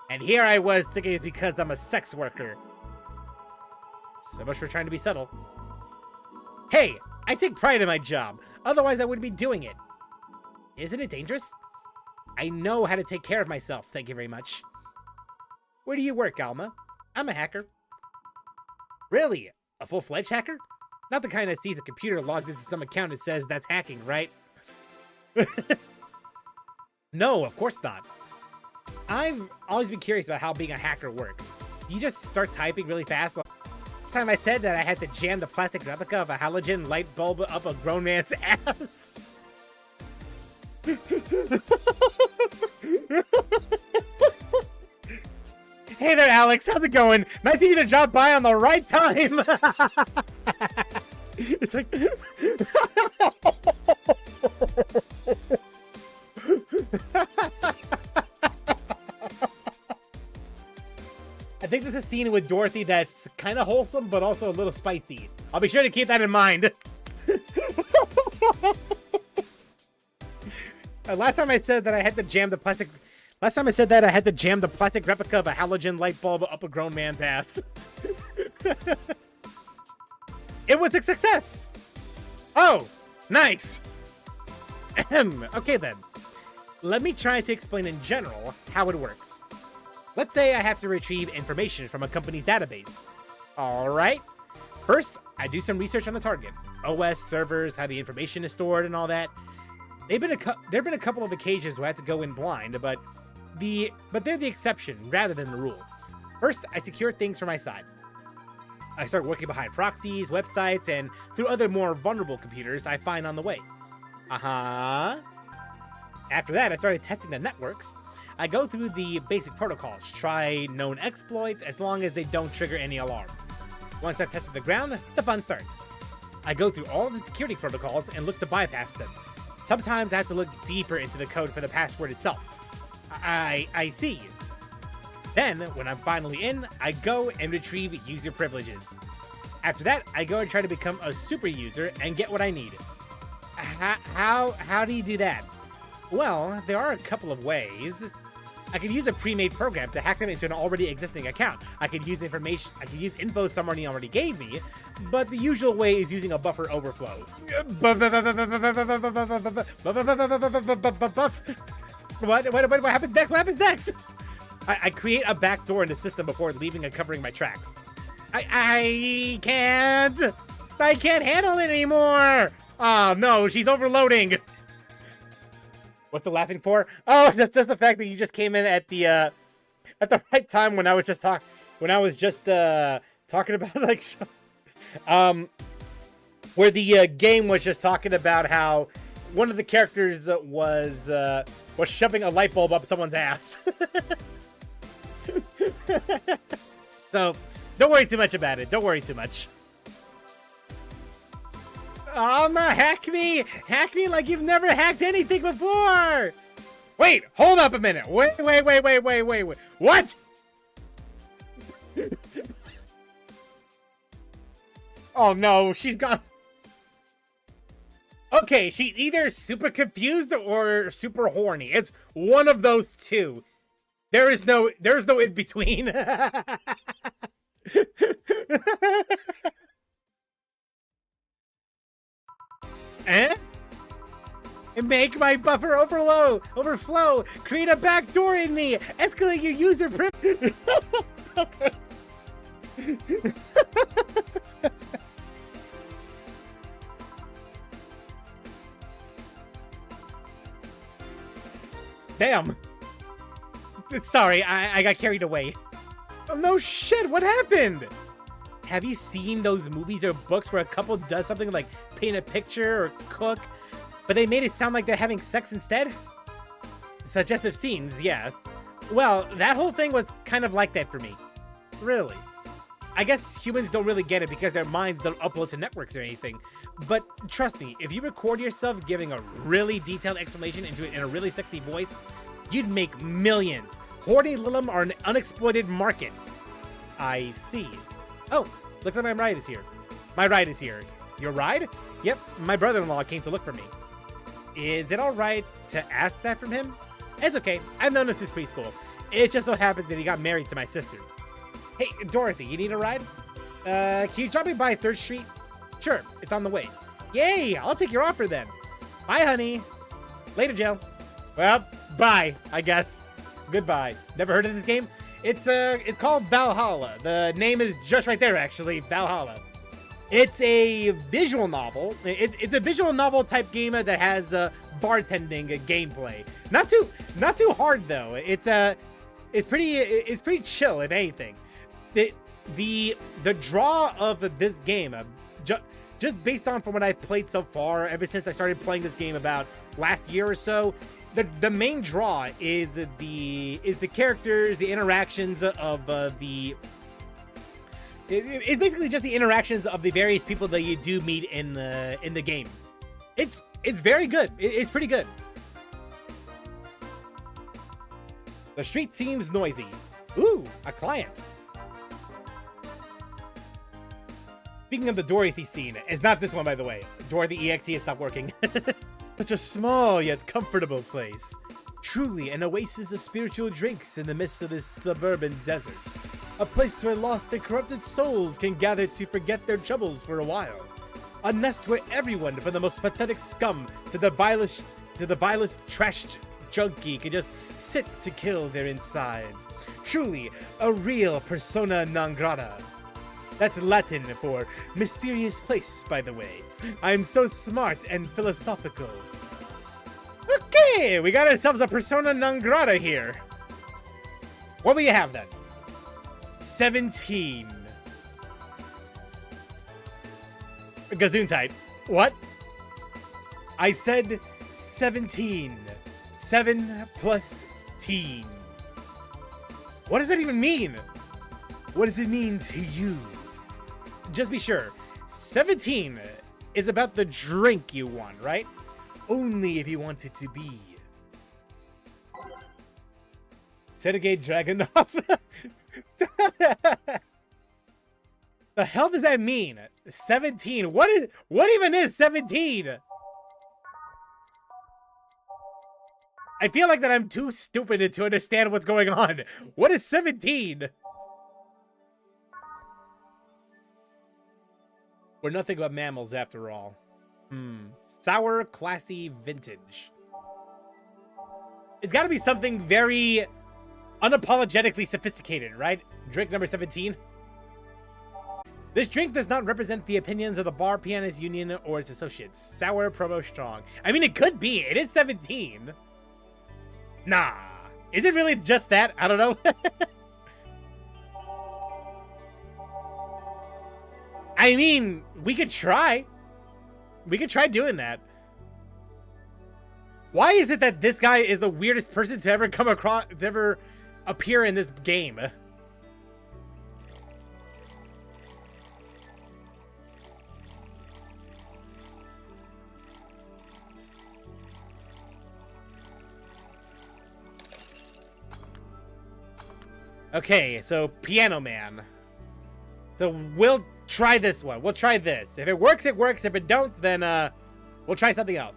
And here I was thinking it's because I'm a sex worker. So much for trying to be subtle. Hey, I take pride in my job. Otherwise, I wouldn't be doing it. Isn't it dangerous? I know how to take care of myself, thank you very much. Where do you work, Alma? I'm a hacker. Really? A full-fledged hacker? Not the kind that sees a computer logged into some account and says that's hacking, right? No, of course not. I've always been curious about how being a hacker works. Do you just start typing really fast? Last time I said that I had to jam the plastic replica of a halogen light bulb up a grown man's ass. Hey there, Alex. How's it going? Nice of you to drop by on the right time. It's like... I think this is a scene with Dorothy that's kind of wholesome, but also a little spicy. I'll be sure to keep that in mind. Last time I said that I had to jam the plastic replica of a halogen light bulb up a grown man's ass. It was a success! Oh, nice! Okay then. Let me try to explain in general how it works. Let's say I have to retrieve information from a company's database. Alright. First, I do some research on the target. OS, servers, how the information is stored, and all that. There have been a couple of occasions where I had to go in blind, but they're the exception rather than the rule. First, I secure things from my side. I start working behind proxies, websites, and through other more vulnerable computers I find on the way. After that, I started testing the networks. I go through the basic protocols, try known exploits as long as they don't trigger any alarm. Once I've tested the ground, the fun starts. I go through all of the security protocols and look to bypass them. Sometimes I have to look deeper into the code for the password itself. I see. Then, when I'm finally in, I go and retrieve user privileges. After that, I go and try to become a super user and get what I need. How do you do that? Well, there are a couple of ways. I could use a pre-made program to hack them into an already existing account. I could use info somebody already gave me, but the usual way is using a buffer overflow. What happens next? What happens next? I create a backdoor in the system before leaving and covering my tracks. I can't handle it anymore. Oh no, she's overloading. What's the laughing for? Oh, that's just the fact that you just came in at the right time when I was just talking about like where the game was just talking about how one of the characters was shoving a light bulb up someone's ass. So, don't worry too much about it. Don't worry too much. Hack me like you've never hacked anything before. Wait, hold up a minute. Wait. What? Oh no, she's gone. Okay, she's either super confused or super horny. It's one of those two. There's no in between. Eh? Make my buffer overflow. Create a backdoor in me. Escalate your user privilege. Okay. Damn. Sorry, I got carried away. Oh, no shit, what happened? Have you seen those movies or books where a couple does something like paint a picture or cook, but they made it sound like they're having sex instead? Suggestive scenes, yeah. Well, that whole thing was kind of like that for me. Really. I guess humans don't really get it because their minds don't upload to networks or anything. But trust me, if you record yourself giving a really detailed explanation in a really sexy voice, you'd make millions. Horny Lilim are an unexploited market. I see. Oh, looks like my ride is here. My ride is here. Your ride? Yep, my brother-in-law came to look for me. Is it alright to ask that from him? It's okay. I've known him since preschool. It just so happens that he got married to my sister. Hey, Dorothy, you need a ride? Can you drop me by 3rd Street? Sure, it's on the way. Yay, I'll take your offer then. Bye, honey. Later, Jill. Well, bye, I guess. Goodbye. Never heard of this game? It's called Valhalla. The name is just right there, actually. Valhalla. It's a visual novel. It's a visual novel type game that has bartending gameplay. Not too hard though. It's pretty chill if anything. The draw of this game, just based on from what I've played so far, ever since I started playing this game about last year or so, the main draw is the characters, the interactions of it's basically just the interactions of the various people that you do meet in the game. It's very good. It's pretty good. The street seems noisy. Ooh, a client. Speaking of the Dorothy scene, it's not this one, by the way. Dorothy EXE has stopped working. Such a small yet comfortable place. Truly an oasis of spiritual drinks in the midst of this suburban desert. A place where lost and corrupted souls can gather to forget their troubles for a while. A nest where everyone, from the most pathetic scum to the vilest trash junkie, can just sit to kill their insides. Truly, a real persona non grata. That's Latin for mysterious place, by the way. I'm so smart and philosophical. Okay, we got ourselves a persona non grata here. What will you have then? 17. Gesundheit. What? I said 17. 7 plus teen. What does that even mean? What does it mean to you? Just be sure. 17 is about the drink you want, right? Only if you want it to be. Sergei Dragunov. The hell does that mean? 17. What even is 17? I feel like that I'm too stupid to understand what's going on. What is 17? We're nothing but mammals after all. Sour, classy, vintage. It's gotta be something very unapologetically sophisticated, right? Drink number 17. This drink does not represent the opinions of the Bar Pianist Union or its associates. Sour, promo, strong. I mean, it could be. It is 17. Nah. Is it really just that? I don't know. I mean, we could try. We could try doing that. Why is it that this guy is the weirdest person to ever come across, to ever appear in this game? Okay, so Piano Man. So we'll try this one. We'll try this. If it works, it works. If it don't, then we'll try something else.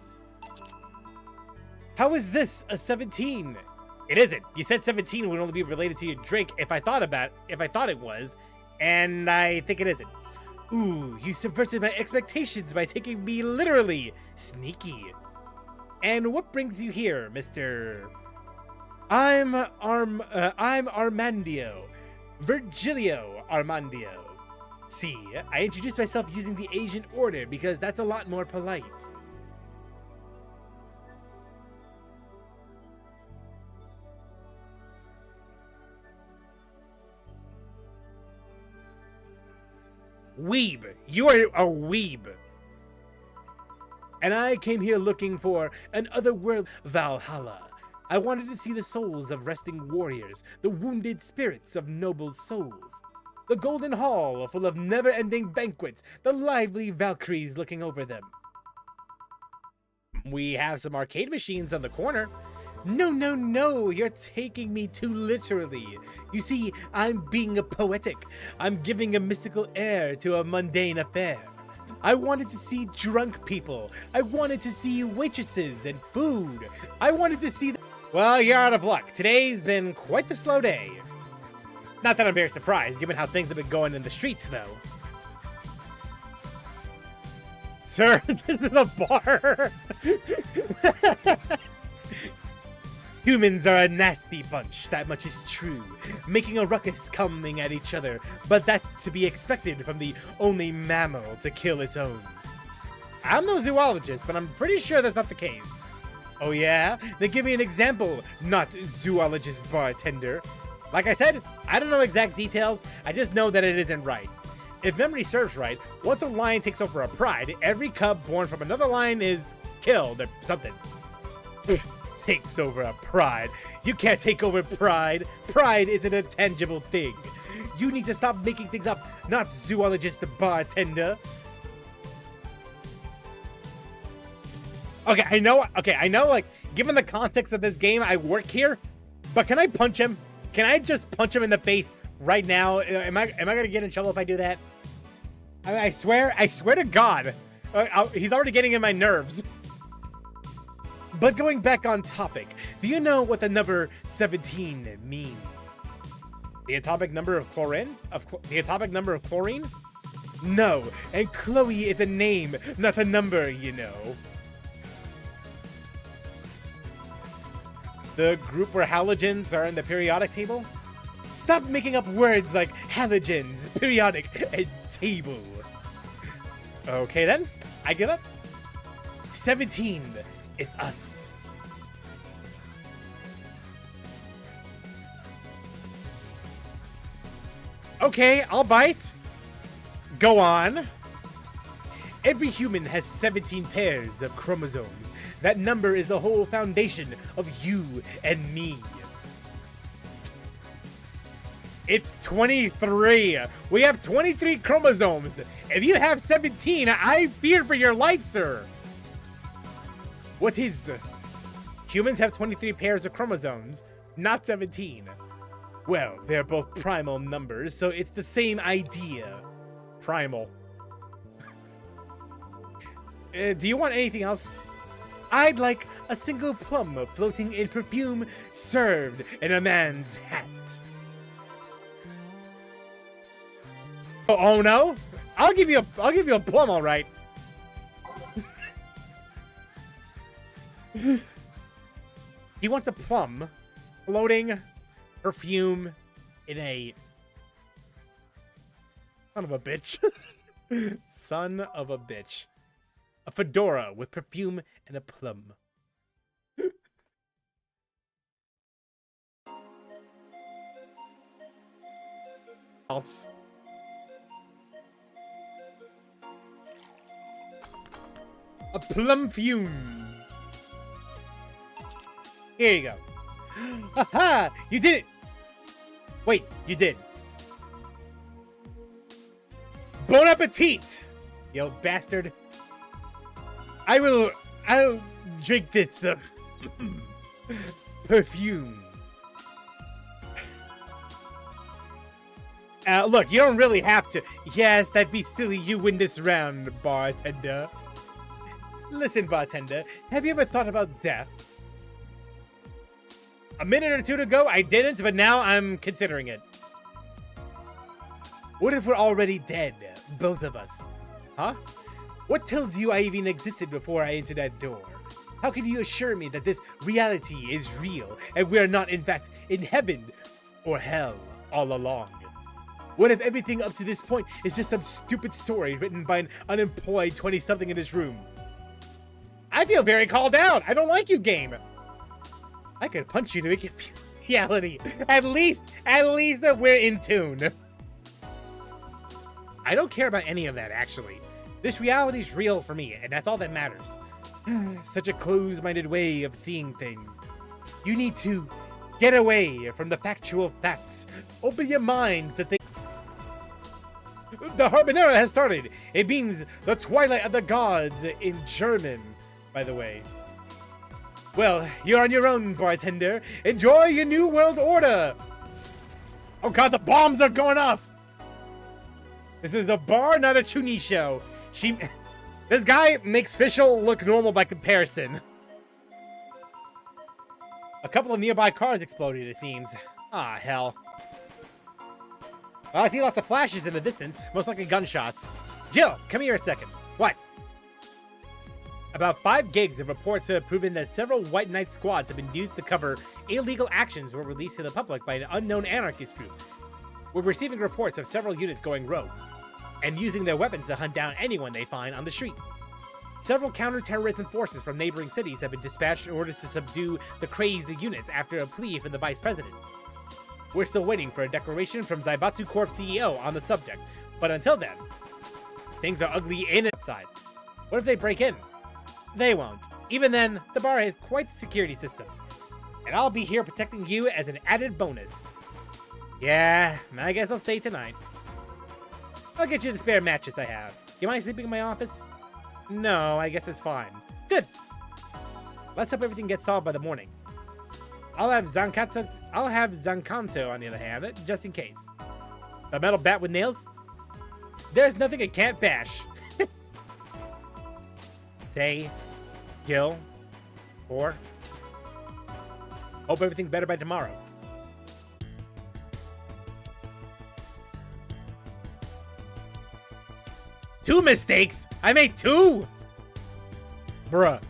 How is this a 17? It isn't. You said 17 would only be related to your drink if I thought it was, and I think it isn't. Ooh, you subverted my expectations by taking me literally. Sneaky. And what brings you here, Mr. I'm Armandio. Virgilio Armandio. See, I introduced myself using the Asian order because that's a lot more polite. Weeb. You are a weeb. And I came here looking for an otherworld Valhalla. I wanted to see the souls of resting warriors, the wounded spirits of noble souls. The golden hall full of never-ending banquets, the lively Valkyries looking over them. We have some arcade machines on the corner. No, you're taking me too literally. You see, I'm being poetic. I'm giving a mystical air to a mundane affair. I wanted to see drunk people. I wanted to see waitresses and food. I wanted to see... Well, you're out of luck. Today's been quite the slow day. Not that I'm very surprised, given how things have been going in the streets, though. Sir, this is a bar. Humans are a nasty bunch, that much is true. Making a ruckus coming at each other, but that's to be expected from the only mammal to kill its own. I'm no zoologist, but I'm pretty sure that's not the case. Oh yeah? Then give me an example, not zoologist bartender. Like I said, I don't know exact details, I just know that it isn't right. If memory serves right, once a lion takes over a pride, every cub born from another lion is killed or something. Takes over a pride. You can't take over pride. Pride isn't a tangible thing. You need to stop making things up, not zoologist bartender. Okay, I know, like, given the context of this game, I work here, but can I punch him? Can I just punch him in the face right now? Am I gonna get in trouble if I do that? I swear to God, he's already getting in my nerves. But going back on topic, do you know what the number 17 means? The atomic number of chlorine? The atomic number of chlorine? No, and Chloe is a name, not a number, you know. The group where halogens are in the periodic table? Stop making up words like halogens, periodic, and table. Okay then, I give up. 17 is us. Okay, I'll bite. Go on. Every human has 17 pairs of chromosomes. That number is the whole foundation of you and me. It's 23. We have 23 chromosomes. If you have 17, I fear for your life, sir. What is the... Humans have 23 pairs of chromosomes, not 17. Well, they're both primal numbers, so it's the same idea. Primal. Do you want anything else? I'd like a single plum floating in perfume served in a man's hat. Oh no? I'll give you a plum, all right. He wants a plum floating perfume in a... Son of a bitch. Son of a bitch. A fedora with perfume and a plum. False. A plum fume. Here you go. Aha! You did it! Wait, you did. Bon appetit! You old bastard. I'll drink this perfume. Look, you don't really have to. Yes, that'd be silly you win this round, bartender. Listen, bartender, have you ever thought about death? A minute or two ago, I didn't, but now I'm considering it. What if we're already dead, both of us? Huh? What tells you I even existed before I entered that door? How can you assure me that this reality is real and we are not, in fact, in heaven or hell all along? What if everything up to this point is just some stupid story written by an unemployed 20-something in this room? I feel very called out. I don't like you, game. I could punch you to make it feel reality. At least that we're in tune. I don't care about any of that, actually. This reality's real for me, and that's all that matters. Such a closed-minded way of seeing things. You need to get away from the factual facts. Open your mind to think. The Harbinger has started. It means the twilight of the gods in German, by the way. Well, you're on your own, bartender. Enjoy your new world order. Oh god, the bombs are going off. This is the bar, not a Chuni show. This guy makes Fischl look normal by comparison. A couple of nearby cars exploded, it seems. Ah, hell. Well, I see lots of flashes in the distance, most likely gunshots. Jill, come here a second. What? About 5 gigs of reports have proven that several White Knight squads have been used to cover illegal actions were released to the public by an unknown anarchist group. We're receiving reports of several units going rogue and using their weapons to hunt down anyone they find on the street. Several counter-terrorism forces from neighboring cities have been dispatched in order to subdue the crazed units after a plea from the vice president. We're still waiting for a declaration from Zaibatsu Corp CEO on the subject, but until then, things are ugly in and outside. What if they break in? They won't. Even then, the bar has quite the security system, and I'll be here protecting you as an added bonus. Yeah, I guess I'll stay tonight. I'll get you the spare mattress I have. You mind sleeping in my office? No, I guess it's fine. Good. Let's hope everything gets solved by the morning. I'll have Zankanto on the other hand, just in case. A metal bat with nails? There's nothing it can't bash. Say, Gil, or hope everything's better by tomorrow. Two mistakes? I made 2! Bruh.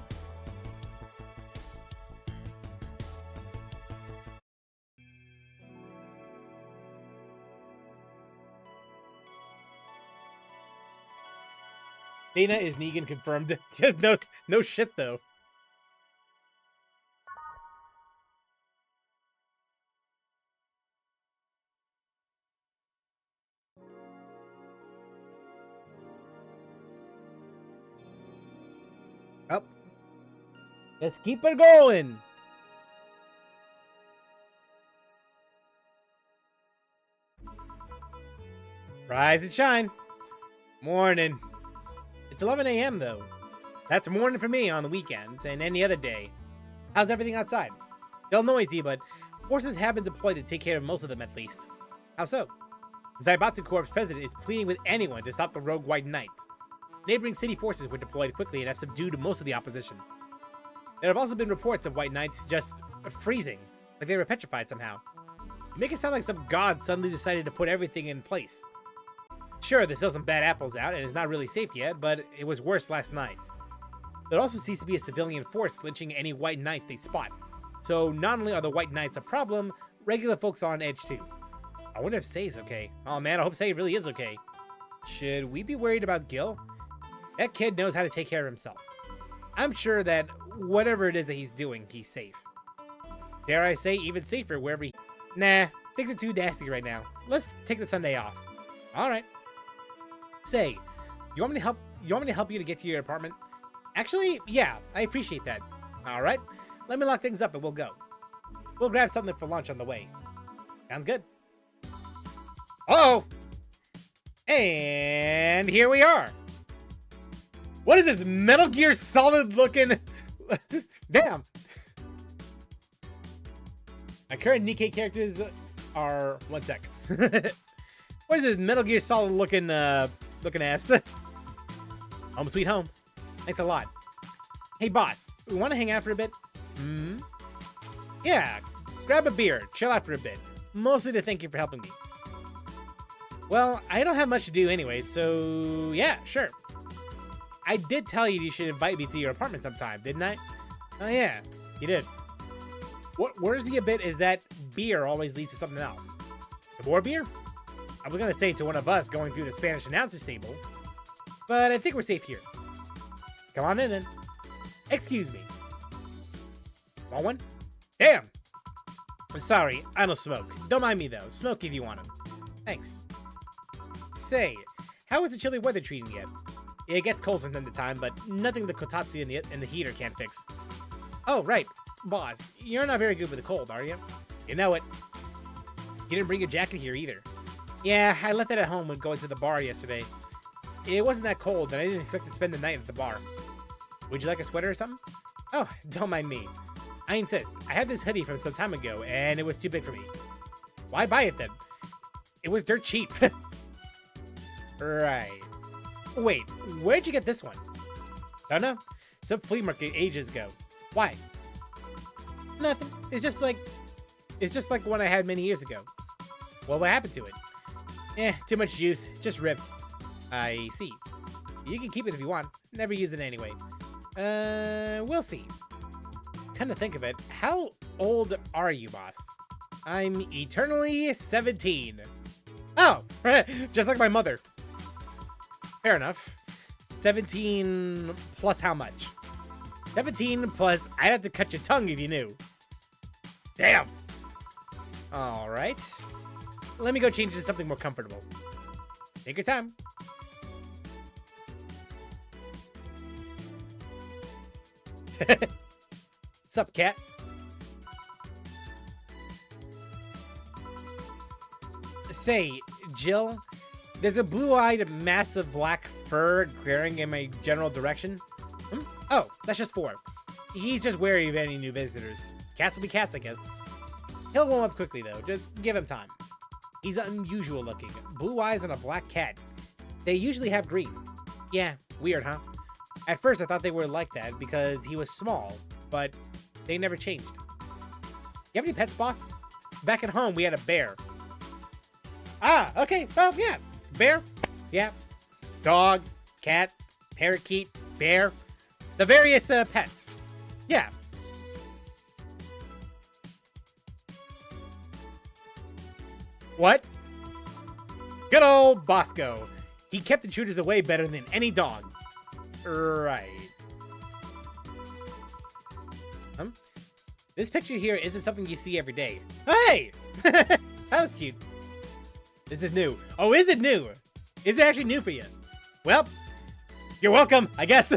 Dana is Negan confirmed. no shit though. Oh. Let's keep it going. Rise and shine. Morning. It's 11 a.m. though. That's morning for me on the weekends and any other day. How's everything outside? Still noisy, but forces have been deployed to take care of most of them at least. How so? Zaibatsu Corp's president is pleading with anyone to stop the rogue White Knights. Neighboring city forces were deployed quickly and have subdued most of the opposition. There have also been reports of White Knights just freezing, like they were petrified somehow. You make it sound like some god suddenly decided to put everything in place. Sure, there's still some bad apples out, and it's not really safe yet, but it was worse last night. There also seems to be a civilian force lynching any White Knight they spot. So not only are the White Knights a problem, regular folks are on edge too. I wonder if Say's okay. Oh man, I hope Say really is okay. Should we be worried about Gil? That kid knows how to take care of himself. I'm sure that whatever it is that he's doing, he's safe. Dare I say, even safer wherever he... Nah, things are too nasty right now. Let's take the Sunday off. Alright. Say, you want me to help you to get to your apartment? Actually, yeah, I appreciate that. Alright, let me lock things up and we'll go. We'll grab something for lunch on the way. Sounds good. Uh-oh! And here we are! What is this Metal Gear Solid looking... Damn! My current Nikkei characters are... One sec. What is this Metal Gear Solid looking ass? Home sweet home. Thanks a lot. Hey boss, we want to hang out for a bit? Hmm? Yeah, grab a beer, chill out for a bit. Mostly to thank you for helping me. Well, I don't have much to do anyway, so yeah, sure. I did tell you you should invite me to your apartment sometime, didn't I? Oh yeah, you did. What worries me a bit is that beer always leads to something else. More beer? I was gonna say to one of us going through the Spanish announcer's table, but I think we're safe here. Come on in then. Excuse me. Want one? Damn! Sorry, I don't smoke. Don't mind me though. Smoke if you want them. Thanks. Say, How is the chilly weather treating you? It gets cold from time to time, but nothing the kotatsu and the heater can't fix. Oh, right. Boss, you're not very good with the cold, are you? You know it. You didn't bring your jacket here either. Yeah, I left it at home when going to the bar yesterday. It wasn't that cold, and I didn't expect to spend the night at the bar. Would you like a sweater or something? Oh, don't mind me. I insist. I had this hoodie from some time ago, and it was too big for me. Why buy it then? It was dirt cheap. Right. Wait, where'd you get this one? Don't know. Some flea market ages ago. Why? Nothing. It's just like one I had many years ago. Well, what happened to it? Too much juice. Just ripped. I see. You can keep it if you want. Never use it anyway. We'll see. Come to think of it, how old are you, boss? I'm eternally 17. Oh, just like my mother. Fair enough. 17 plus how much? 17 plus I'd have to cut your tongue if you knew. Damn. All right. Let me go change to something more comfortable. Take your time. Sup, cat? Say, Jill, there's a blue-eyed, massive black fur glaring in my general direction. Oh, that's just 4. He's just wary of any new visitors. Cats will be cats, I guess. He'll warm up quickly, though. Just give him time. He's unusual looking. Blue eyes and a black cat. They usually have green. Yeah, weird, huh? At first, I thought they were like that because he was small, but they never changed. You have any pets, boss? Back at home, we had a bear. Ah, okay. Oh, yeah. Bear? Yeah. Dog, cat, parakeet, bear. The various pets. Yeah. What? Good old Bosco. He kept intruders away better than any dog. Right. This picture here isn't something you see every day. Hey! That was cute. This is new. Oh, is it new? Is it actually new for you? Well, you're welcome, I guess.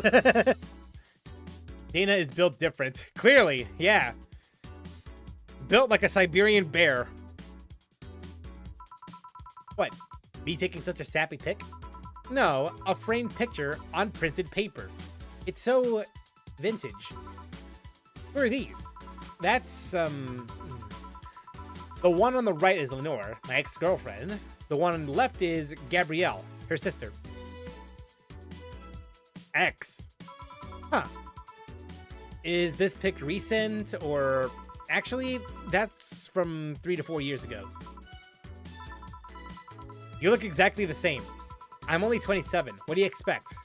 Dana is built different. Clearly, yeah. Built like a Siberian bear. What? Me taking such a sappy pic? No, a framed picture on printed paper. It's so vintage. Who are these? That's, the one on the right is Lenore, my ex-girlfriend. The one on the left is Gabrielle, her sister. Ex. Huh. Is this pic recent, or... Actually, that's from 3 to 4 years ago. You look exactly the same. I'm only 27. What do you expect?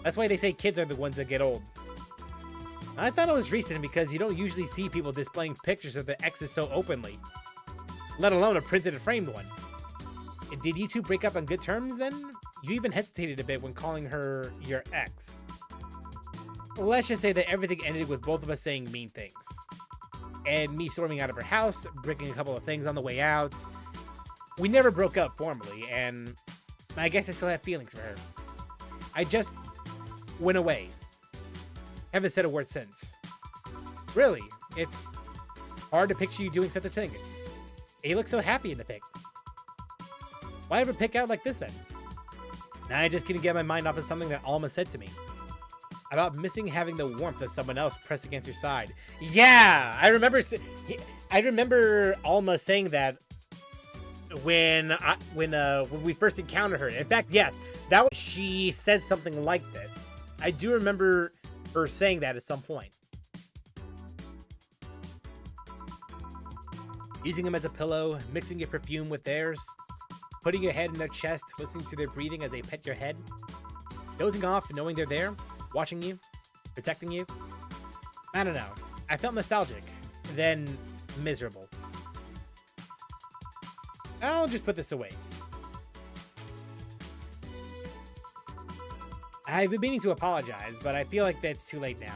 That's why they say kids are the ones that get old. I thought it was recent because you don't usually see people displaying pictures of their exes so openly. Let alone a printed and framed one. Did you two break up on good terms then? You even hesitated a bit when calling her your ex. Let's just say that everything ended with both of us saying mean things. And me storming out of her house, breaking a couple of things on the way out. We never broke up formally, and I guess I still have feelings for her. I just went away. Haven't said a word since. Really, it's hard to picture you doing such a thing. You look so happy in the pic. Why ever pick out like this then? Now I just couldn't get my mind off of something that Alma said to me. About missing having the warmth of someone else pressed against your side. Yeah, I remember Alma saying that when we first encountered her. In fact, yes, she said something like this. I do remember her saying that at some point. Using them as a pillow, mixing your perfume with theirs, putting your head in their chest, listening to their breathing as they pet your head, dozing off knowing they're there, watching you, protecting you. I don't know. I felt nostalgic, then miserable. I'll just put this away. I've been meaning to apologize, but I feel like that's too late now.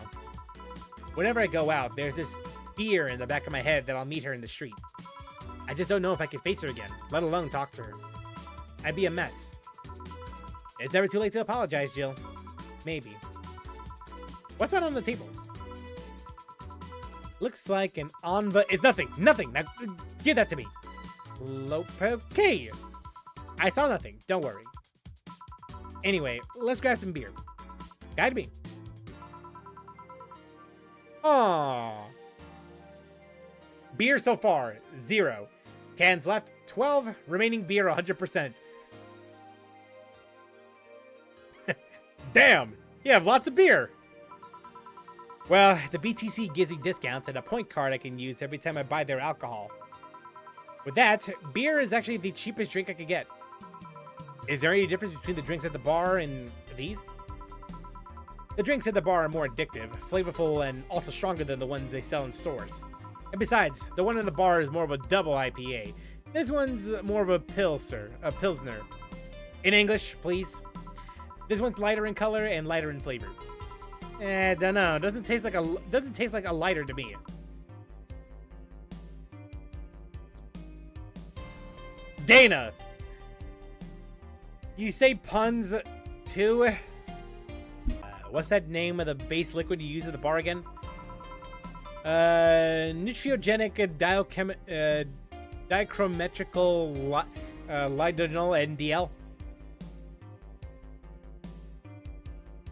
Whenever I go out, there's this fear in the back of my head that I'll meet her in the street. I just don't know if I can face her again, let alone talk to her. I'd be a mess. It's never too late to apologize, Jill. Maybe. What's that on the table? Looks like an It's nothing. Nothing. Now, give that to me. Okay. I saw nothing. Don't worry. Anyway, let's grab some beer. Guide me. Aww. Beer so far, 0. Cans left, 12. Remaining beer, 100%. Damn, you have lots of beer. Well, the BTC gives me discounts and a point card I can use every time I buy their alcohol. With that, beer is actually the cheapest drink I could get. Is there any difference between the drinks at the bar and these? The drinks at the bar are more addictive, flavorful, and also stronger than the ones they sell in stores. And besides, the one in the bar is more of a double IPA. This one's more of a pilsner. In English, please. This one's lighter in color and lighter in flavor. Don't know. Doesn't taste like a lighter to me. Dana, you say puns too? What's that name of the base liquid you use at the bar again? Nutriogenic dichrometrical lidinol NDL.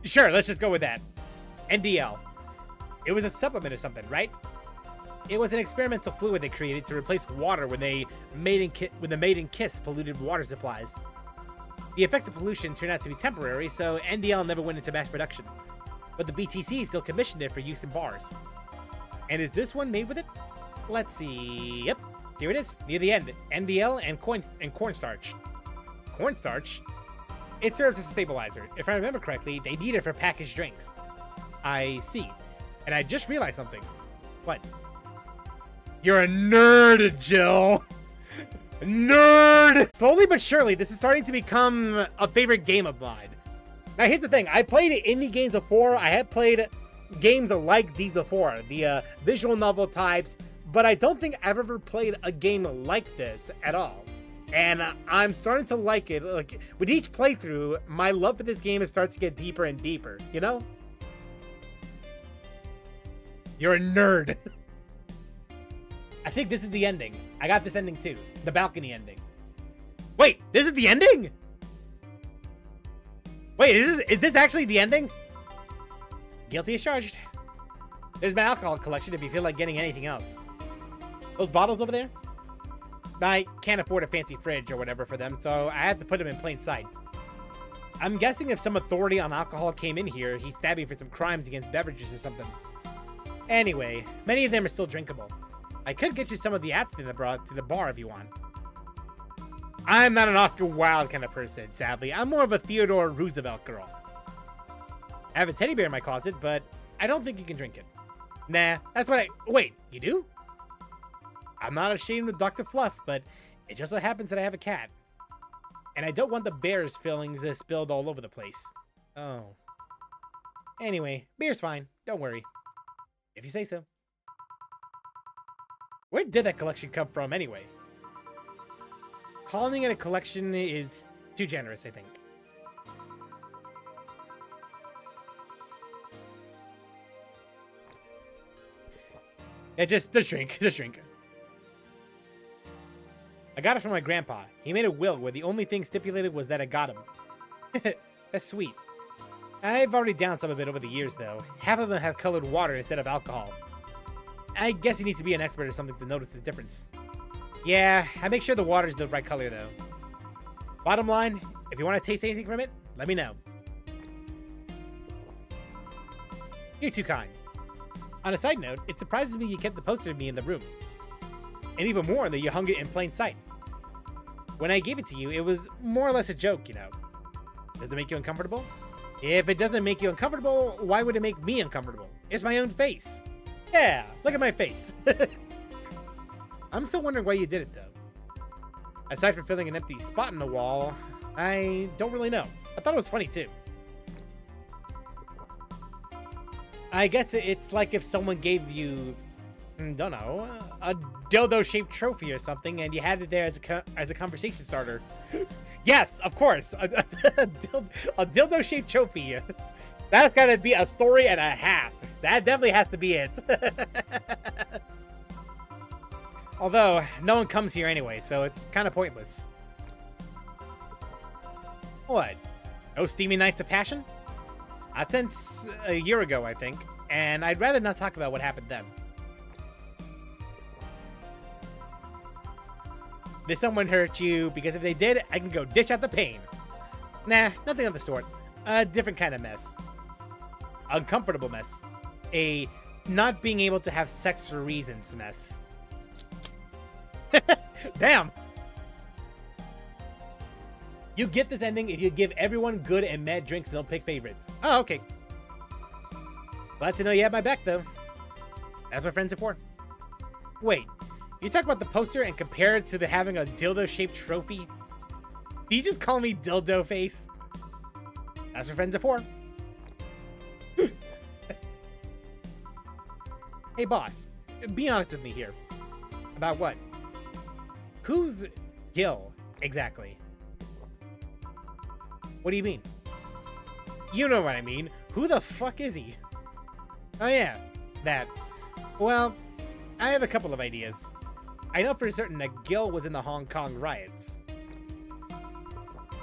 Sure, let's just go with that. NDL. It was a supplement or something, right? It was an experimental fluid they created to replace water when the maiden kiss polluted water supplies. The effects of pollution turned out to be temporary, so NDL never went into mass production. But the BTC still commissioned it for use in bars. And is this one made with it? Let's see. Yep, here it is, near the end. NDL and cornstarch. Cornstarch? It serves as a stabilizer. If I remember correctly, they need it for packaged drinks. I see. And I just realized something. What? You're a nerd, Jill. Nerd! Slowly but surely, this is starting to become a favorite game of mine. Now, here's the thing. I played indie games before. I have played games like these before. The visual novel types. But I don't think I've ever played a game like this at all. And I'm starting to like it. Like, with each playthrough, my love for this game starts to get deeper and deeper. You know? You're a nerd. I think this is the ending. I got this ending too. The balcony ending. Wait, this is the ending? Wait, is this actually the ending? Guilty as charged. There's my alcohol collection if you feel like getting anything else. Those bottles over there? I can't afford a fancy fridge or whatever for them, so I had to put them in plain sight. I'm guessing if some authority on alcohol came in here, he's stabbing for some crimes against beverages or something. Anyway, many of them are still drinkable. I could get you some of the absinthe I brought to the bar if you want. I'm not an Oscar Wilde kind of person, sadly. I'm more of a Theodore Roosevelt girl. I have a teddy bear in my closet, but I don't think you can drink it. Nah, that's what Wait, you do? I'm not ashamed of Dr. Fluff, but it just so happens that I have a cat. And I don't want the bear's fillings spilled all over the place. Oh. Anyway, beer's fine. Don't worry. If you say so. Where did that collection come from anyways? Calling it a collection is too generous, I think. Yeah, just drink. Just drink. I got it from my grandpa. He made a will where the only thing stipulated was that I got him. That's sweet. I've already downed some of it over the years, though. Half of them have colored water instead of alcohol. I guess you need to be an expert or something to notice the difference. Yeah, I make sure the water's the right color, though. Bottom line, if you want to taste anything from it, let me know. You're too kind. On a side note, it surprises me you kept the poster of me in the room. And even more that you hung it in plain sight. When I gave it to you, it was more or less a joke, you know. Does it make you uncomfortable? If it doesn't make you uncomfortable, why would it make me uncomfortable? It's my own face. Yeah, look at my face. I'm still wondering why you did it, though. Aside from filling an empty spot in the wall, I don't really know. I thought it was funny, too. I guess it's like if someone gave you, don't know, a dildo-shaped trophy or something, and you had it there as a conversation starter. Yes, of course. A dildo-shaped trophy. That's gotta be a story and a half. That definitely has to be it. Although, no one comes here anyway, so it's kind of pointless. What? No steamy nights of passion? Since a year ago, I think. And I'd rather not talk about what happened then. Did someone hurt you? Because if they did, I can go dish out the pain. Nah, nothing of the sort. A different kind of mess. Uncomfortable mess. A not being able to have sex for reasons mess. Damn! You get this ending if you give everyone good and mad drinks and don't pick favorites. Oh, okay. Glad to know you have my back, though. That's what friends are for. Wait, you talk about the poster and compare it to the having a dildo-shaped trophy? Did you just call me dildo face? That's what friends are for. Hey, boss. Be honest with me here. About what? Who's Gil, exactly? What do you mean? You know what I mean. Who the fuck is he? Oh yeah, that. Well, I have a couple of ideas. I know for certain that Gil was in the Hong Kong riots.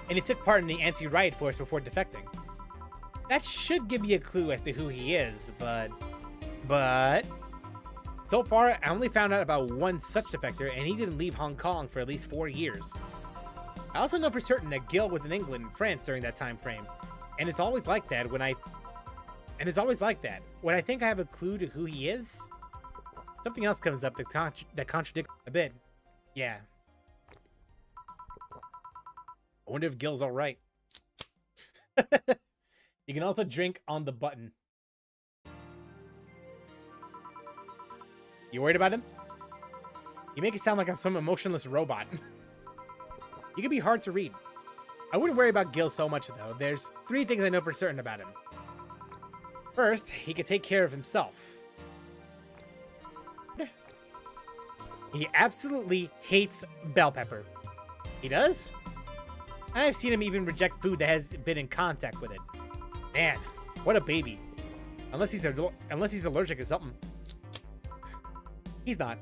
And he took part in the anti-riot force before defecting. That should give you a clue as to who he is, but... So far, I only found out about one such defector, and he didn't leave Hong Kong for at least 4 years. I also know for certain that Gil was in England and France during that time frame, and it's always like that when I think I have a clue to who he is, something else comes up that contradicts a bit. Yeah. I wonder if Gil's alright. You can also drink on the button. You worried about him? You make it sound like I'm some emotionless robot. You can be hard to read. I wouldn't worry about Gil so much, though. There's 3 things I know for certain about him. First, he can take care of himself. He absolutely hates bell pepper. He does? I've seen him even reject food that has been in contact with it. Man, what a baby. Unless he's allergic or something. He's not.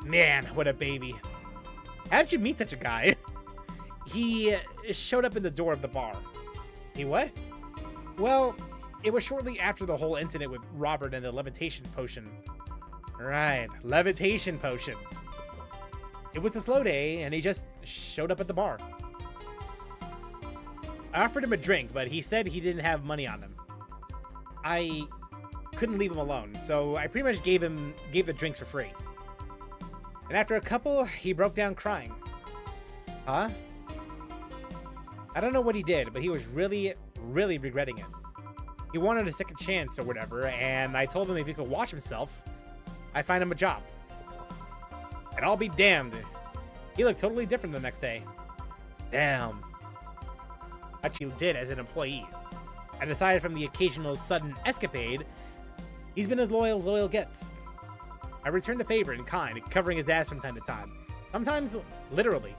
Man, what a baby. How did you meet such a guy? He showed up in the door of the bar. He what? Well, it was shortly after the whole incident with Robert and the levitation potion. Right, levitation potion. It was a slow day, and he just showed up at the bar. I offered him a drink, but he said he didn't have money on him. I couldn't leave him alone, so I pretty much gave the drinks for free. And after a couple, he broke down crying. Huh? I don't know what he did, but he was really, really regretting it. He wanted a second chance or whatever, and I told him if he could watch himself, I'd find him a job. And I'll be damned, he looked totally different the next day. Damn. What you did as an employee. And aside from the occasional sudden escapade, he's been as loyal gets. I returned the favor in kind, covering his ass from time to time. Sometimes, literally.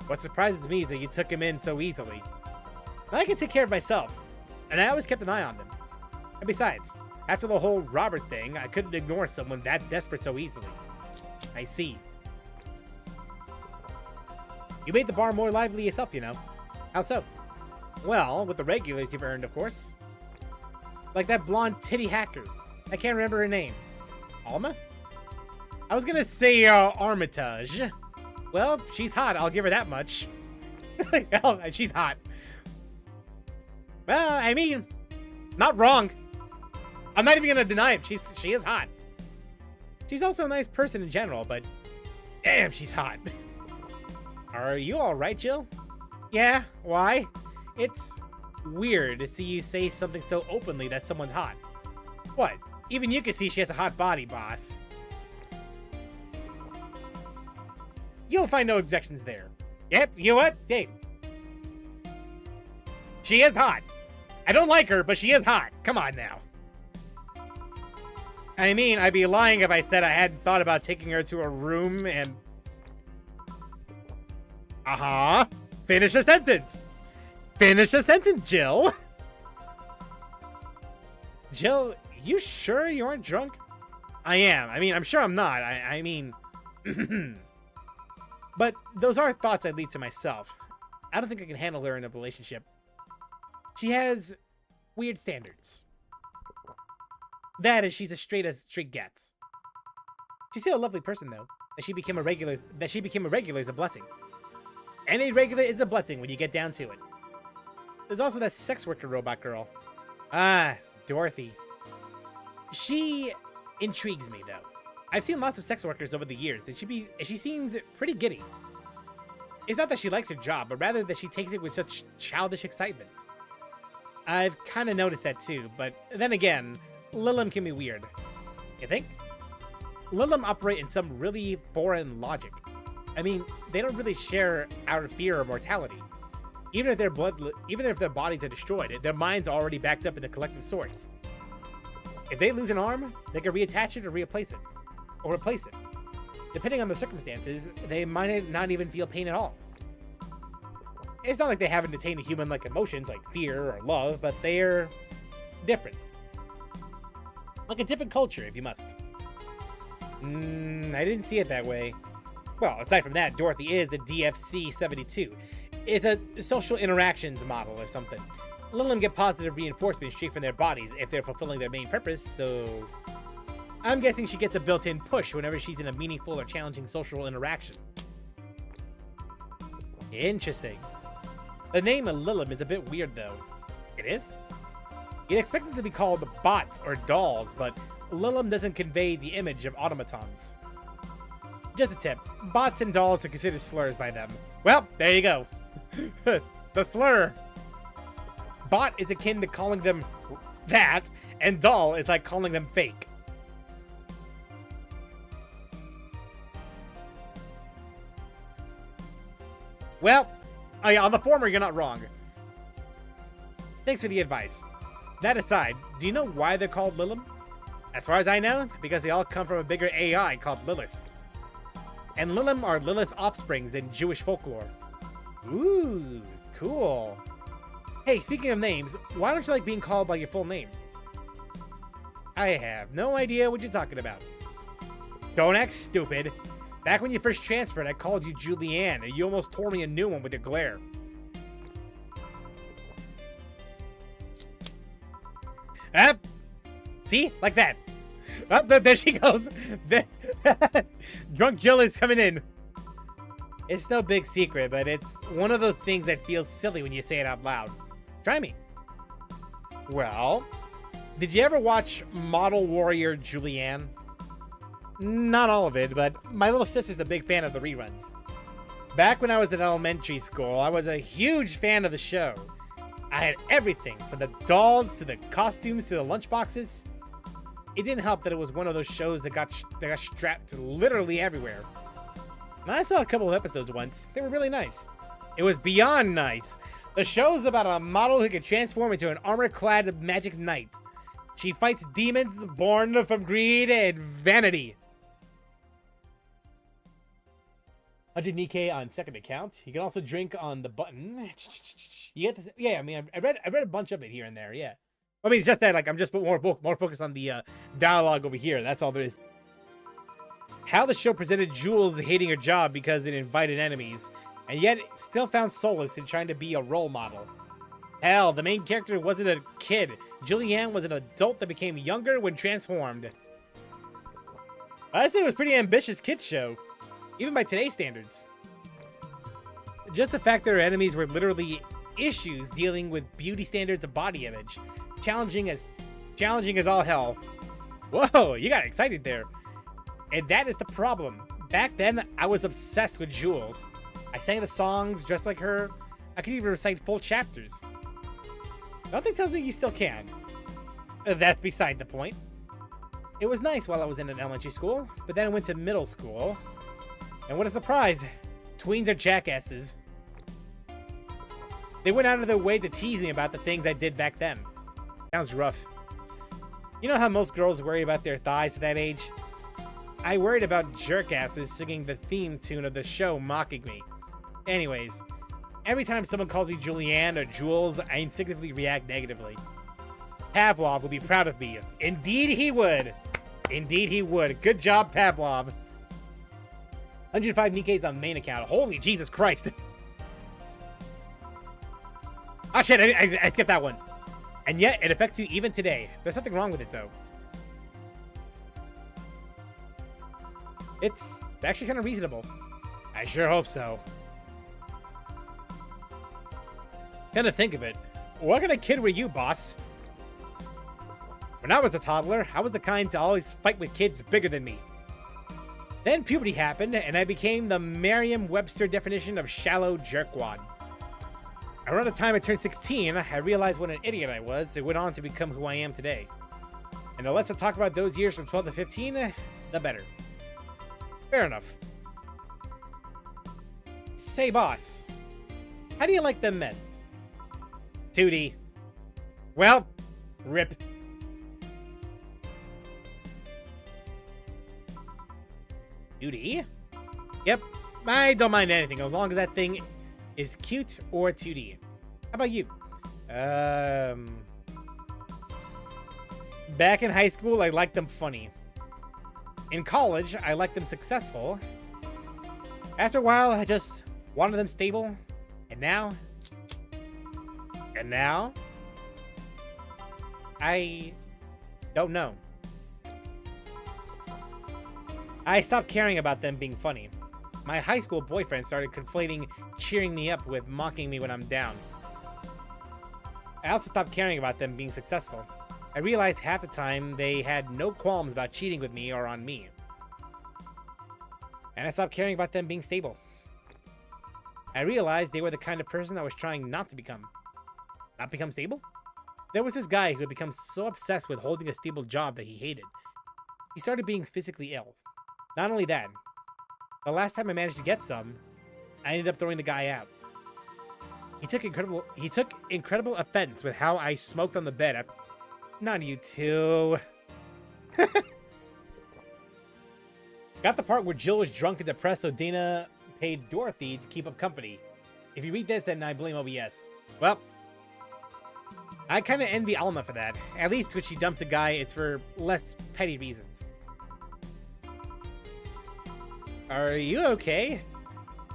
What surprises me is that you took him in so easily. I can take care of myself, and I always kept an eye on him. And besides, after the whole Robert thing, I couldn't ignore someone that desperate so easily. I see. You made the bar more lively yourself, you know. How so? Well, with the regulars you've earned, of course. Like that blonde titty hacker. I can't remember her name. Alma? I was gonna say, Armitage. Well, she's hot, I'll give her that much. Hell, she's hot. Well, I mean, not wrong. I'm not even gonna deny it, she is hot. She's also a nice person in general, but damn, she's hot. Are you alright, Jill? Yeah, why? It's weird to see you say something so openly that someone's hot. What? Even you can see she has a hot body, boss. You'll find no objections there. Yep, you know what? Dave. She is hot. I don't like her, but she is hot. Come on now. I mean, I'd be lying if I said I hadn't thought about taking her to a room and... Uh-huh. Finish a sentence. Finish a sentence, Jill. Jill, you sure you aren't drunk? I am. I mean, I'm sure I'm not. I mean... But those are thoughts I leave to myself. I don't think I can handle her in a relationship. She has weird standards. That is, she's as straight gets. She's still a lovely person, though. That she became a regular is a blessing. Any regular is a blessing when you get down to it. There's also that sex worker robot girl. Ah, Dorothy. She intrigues me, though. I've seen lots of sex workers over the years, and she seems pretty giddy. It's not that she likes her job, but rather that she takes it with such childish excitement. I've kind of noticed that too, but then again, Lilim can be weird. You think? Lilim operate in some really foreign logic. I mean, they don't really share our fear of mortality. Even if their bodies are destroyed, their minds are already backed up in the collective source. If they lose an arm, they can reattach it or replace it. Depending on the circumstances, they might not even feel pain at all. It's not like they haven't attained to human-like emotions like fear or love, but they're different. Like a different culture, if you must. I didn't see it that way. Well, aside from that, Dorothy is a DFC-72. It's a social interactions model or something. Lilim get positive reinforcement straight from their bodies if they're fulfilling their main purpose, so... I'm guessing she gets a built-in push whenever she's in a meaningful or challenging social interaction. Interesting. The name of Lilim is a bit weird, though. It is? You'd expect it to be called bots or dolls, but Lilim doesn't convey the image of automatons. Just a tip. Bots and dolls are considered slurs by them. Well, there you go. The slur. Bot is akin to calling them that, and doll is like calling them fake. Well, oh yeah, on the former, you're not wrong. Thanks for the advice. That aside, do you know why they're called Lilim? As far as I know, because they all come from a bigger AI called Lilith. And Lilim are Lilith's offsprings in Jewish folklore. Ooh, cool. Hey, speaking of names, why don't you like being called by your full name? I have no idea what you're talking about. Don't act stupid. Back when you first transferred, I called you Julianne, and you almost tore me a new one with your glare. See? Like that. There she goes. Drunk Jill is coming in. It's no big secret, but it's one of those things that feels silly when you say it out loud. Try me. Well, did you ever watch Model Warrior Julianne? Not all of it, but my little sister's a big fan of the reruns. Back when I was in elementary school, I was a huge fan of the show. I had everything, from the dolls to the costumes to the lunchboxes. It didn't help that it was one of those shows that got strapped literally everywhere. And I saw a couple of episodes once. They were really nice. It was beyond nice. The show's about a model who can transform into an armor-clad magic knight. She fights demons born from greed and vanity. 100 Nikkei on second account. You can also drink on the button. You get this. Yeah, I mean, I read a bunch of it here and there. Yeah, I mean, it's just that, like, I'm just more focused on the dialogue over here. That's all there is. How the show presented Jules hating her job because it invited enemies, and yet it still found solace in trying to be a role model. Hell, the main character wasn't a kid. Julianne was an adult that became younger when transformed. I'd say it was a pretty ambitious kid show, even by today's standards. Just the fact that her enemies were literally issues dealing with beauty standards of body image, challenging as all hell. Whoa, you got excited there. And that is the problem. Back then, I was obsessed with Jules. I sang the songs dressed like her. I could even recite full chapters. Nothing tells me you still can. That's beside the point. It was nice while I was in an elementary school, but then I went to middle school. And what a surprise! Tweens are jackasses. They went out of their way to tease me about the things I did back then. Sounds rough. You know how most girls worry about their thighs at that age? I worried about jerkasses singing the theme tune of the show mocking me. Anyways, Every time someone calls me Julianne or Jules, I instinctively react negatively. Pavlov will be proud of me. Indeed he would. Indeed he would. Good job, Pavlov. 105 Nikkeis on main account. Holy Jesus Christ. Oh shit, I skipped that one. And yet, it affects you even today. There's something wrong with it, though. It's actually kind of reasonable. I sure hope so. Kind of think of it. What kind of kid were you, boss? When I was a toddler, I was the kind to always fight with kids bigger than me. Then puberty happened, and I became the Merriam-Webster definition of shallow jerkwad. Around the time I turned 16, I realized what an idiot I was and went on to become who I am today. And the less I talk about those years from 12 to 15, the better. Fair enough. Say, boss, how do you like them men? 2D. Well, rip. Duty? Yep, I don't mind anything as long as that thing is cute or 2D. How about you? Back in high school, I liked them funny. In college, I liked them successful. After a while, I just wanted them stable. And now, I don't know. I stopped caring about them being funny. My high school boyfriend started conflating cheering me up with mocking me when I'm down. I also stopped caring about them being successful. I realized half the time they had no qualms about cheating with me or on me. And I stopped caring about them being stable. I realized they were the kind of person I was trying not to become. Not become stable? There was this guy who had become so obsessed with holding a stable job that he hated. He started being physically ill. Not only that, the last time I managed to get some, I ended up throwing the guy out. He took incredible offense with how I smoked on the bed. Not you too. Got the part where Jill was drunk and depressed, so Dana paid Dorothy to keep up company. If you read this, then I blame OBS. Well, I kind of envy Alma for that. At least when she dumps a guy, it's for less petty reasons. Are you okay?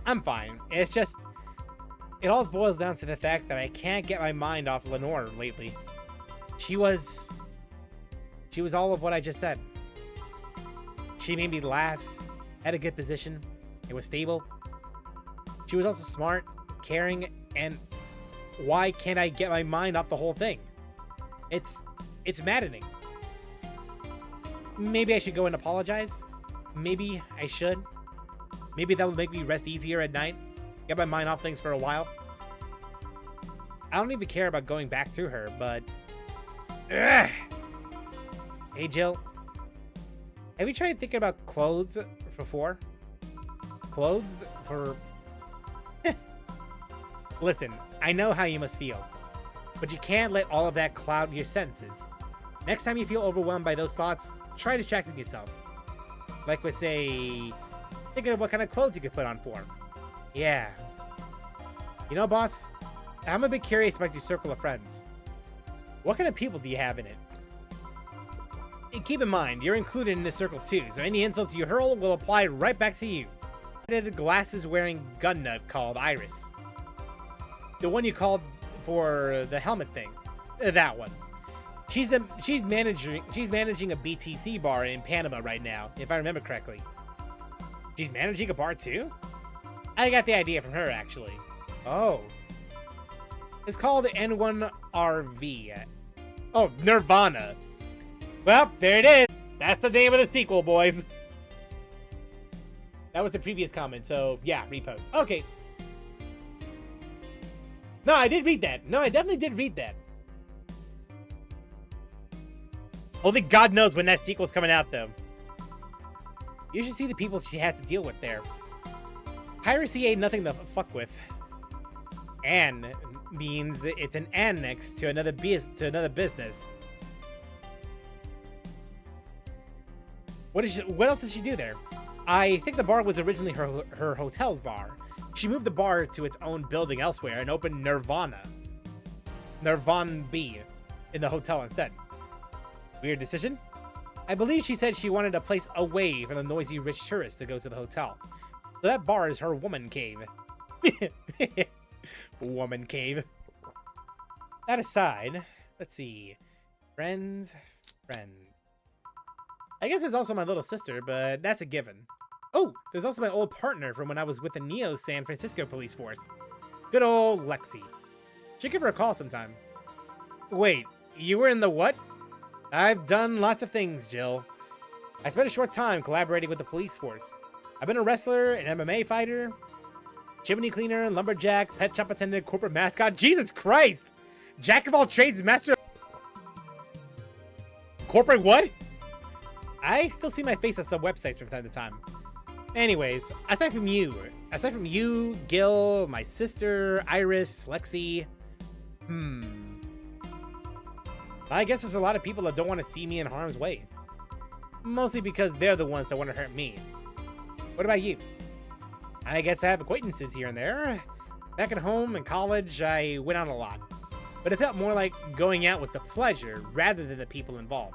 I'm fine. It's just, it all boils down to the fact that I can't get my mind off Lenore lately. She was all of what I just said. She made me laugh, had a good position, it was stable. She was also smart, caring, and why can't I get my mind off the whole thing? It's maddening. Maybe I should go and apologize. Maybe I should. Maybe that would make me rest easier at night. Get my mind off things for a while. I don't even care about going back to her, but... Ugh. Hey, Jill. Have you tried thinking about clothes before? Clothes for... Listen, I know how you must feel. But you can't let all of that cloud your senses. Next time you feel overwhelmed by those thoughts, try distracting yourself. Like with, say... thinking of what kind of clothes you could put on for. Yeah. You know, boss, I'm a bit curious about your circle of friends. What kind of people do you have in it? And keep in mind, you're included in this circle too, so any insults you hurl will apply right back to you. A glasses-wearing gun nut called Iris. The one you called for the helmet thing. That one. She's managing a BTC bar in Panama right now, if I remember correctly. She's managing a bar too? I got the idea from her, actually. Oh. It's called N1RV. Oh, Nirvana. Well, there it is. That's the name of the sequel, boys. That was the previous comment, so yeah, repost. Okay. No, I did read that. No, I definitely did read that. Only God knows when that sequel's coming out, though. You should see the people she has to deal with there. Piracy ain't nothing to fuck with. An means that it's an annex to another business. What else did she do there? I think the bar was originally her hotel's bar. She moved the bar to its own building elsewhere and opened Nirvana B in the hotel instead. Weird decision? I believe she said she wanted a place away from the noisy rich tourists that goes to the hotel. So that bar is her woman cave. Woman cave. That aside, let's see. Friends. I guess there's also my little sister, but that's a given. Oh, there's also my old partner from when I was with the Neo San Francisco police force. Good old Lexi. Should give her a call sometime. Wait, you were in the what? I've done lots of things, Jill. I spent a short time collaborating with the police force. I've been a wrestler, an MMA fighter, chimney cleaner, lumberjack, pet shop attendant, corporate mascot. Jesus Christ! Jack of all trades, master... Corporate what? I still see my face on some websites from time to time. Anyways, aside from you, Gil, my sister, Iris, Lexi... I guess there's a lot of people that don't want to see me in harm's way. Mostly because they're the ones that want to hurt me. What about you? I guess I have acquaintances here and there. Back at home in college, I went out a lot. But it felt more like going out with the pleasure rather than the people involved.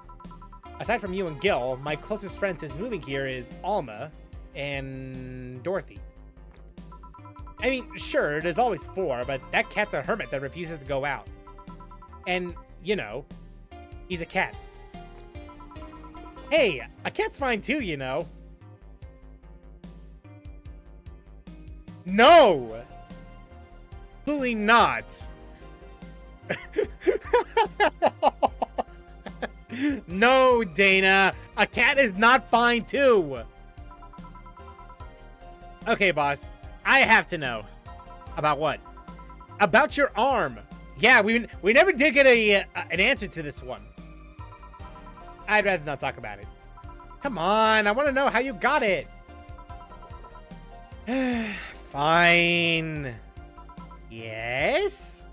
Aside from you and Gil, my closest friend since moving here is Alma and Dorothy. I mean, sure, there's always four, but that cat's a hermit that refuses to go out. And, you know, he's a cat. Hey, a cat's fine too, you know. No! Absolutely not. No, Dana. A cat is not fine too. Okay, boss. I have to know. About what? About your arm. Yeah, we never did get an answer to this one. I'd rather not talk about it. Come on, I want to know how you got it. Fine. Yes?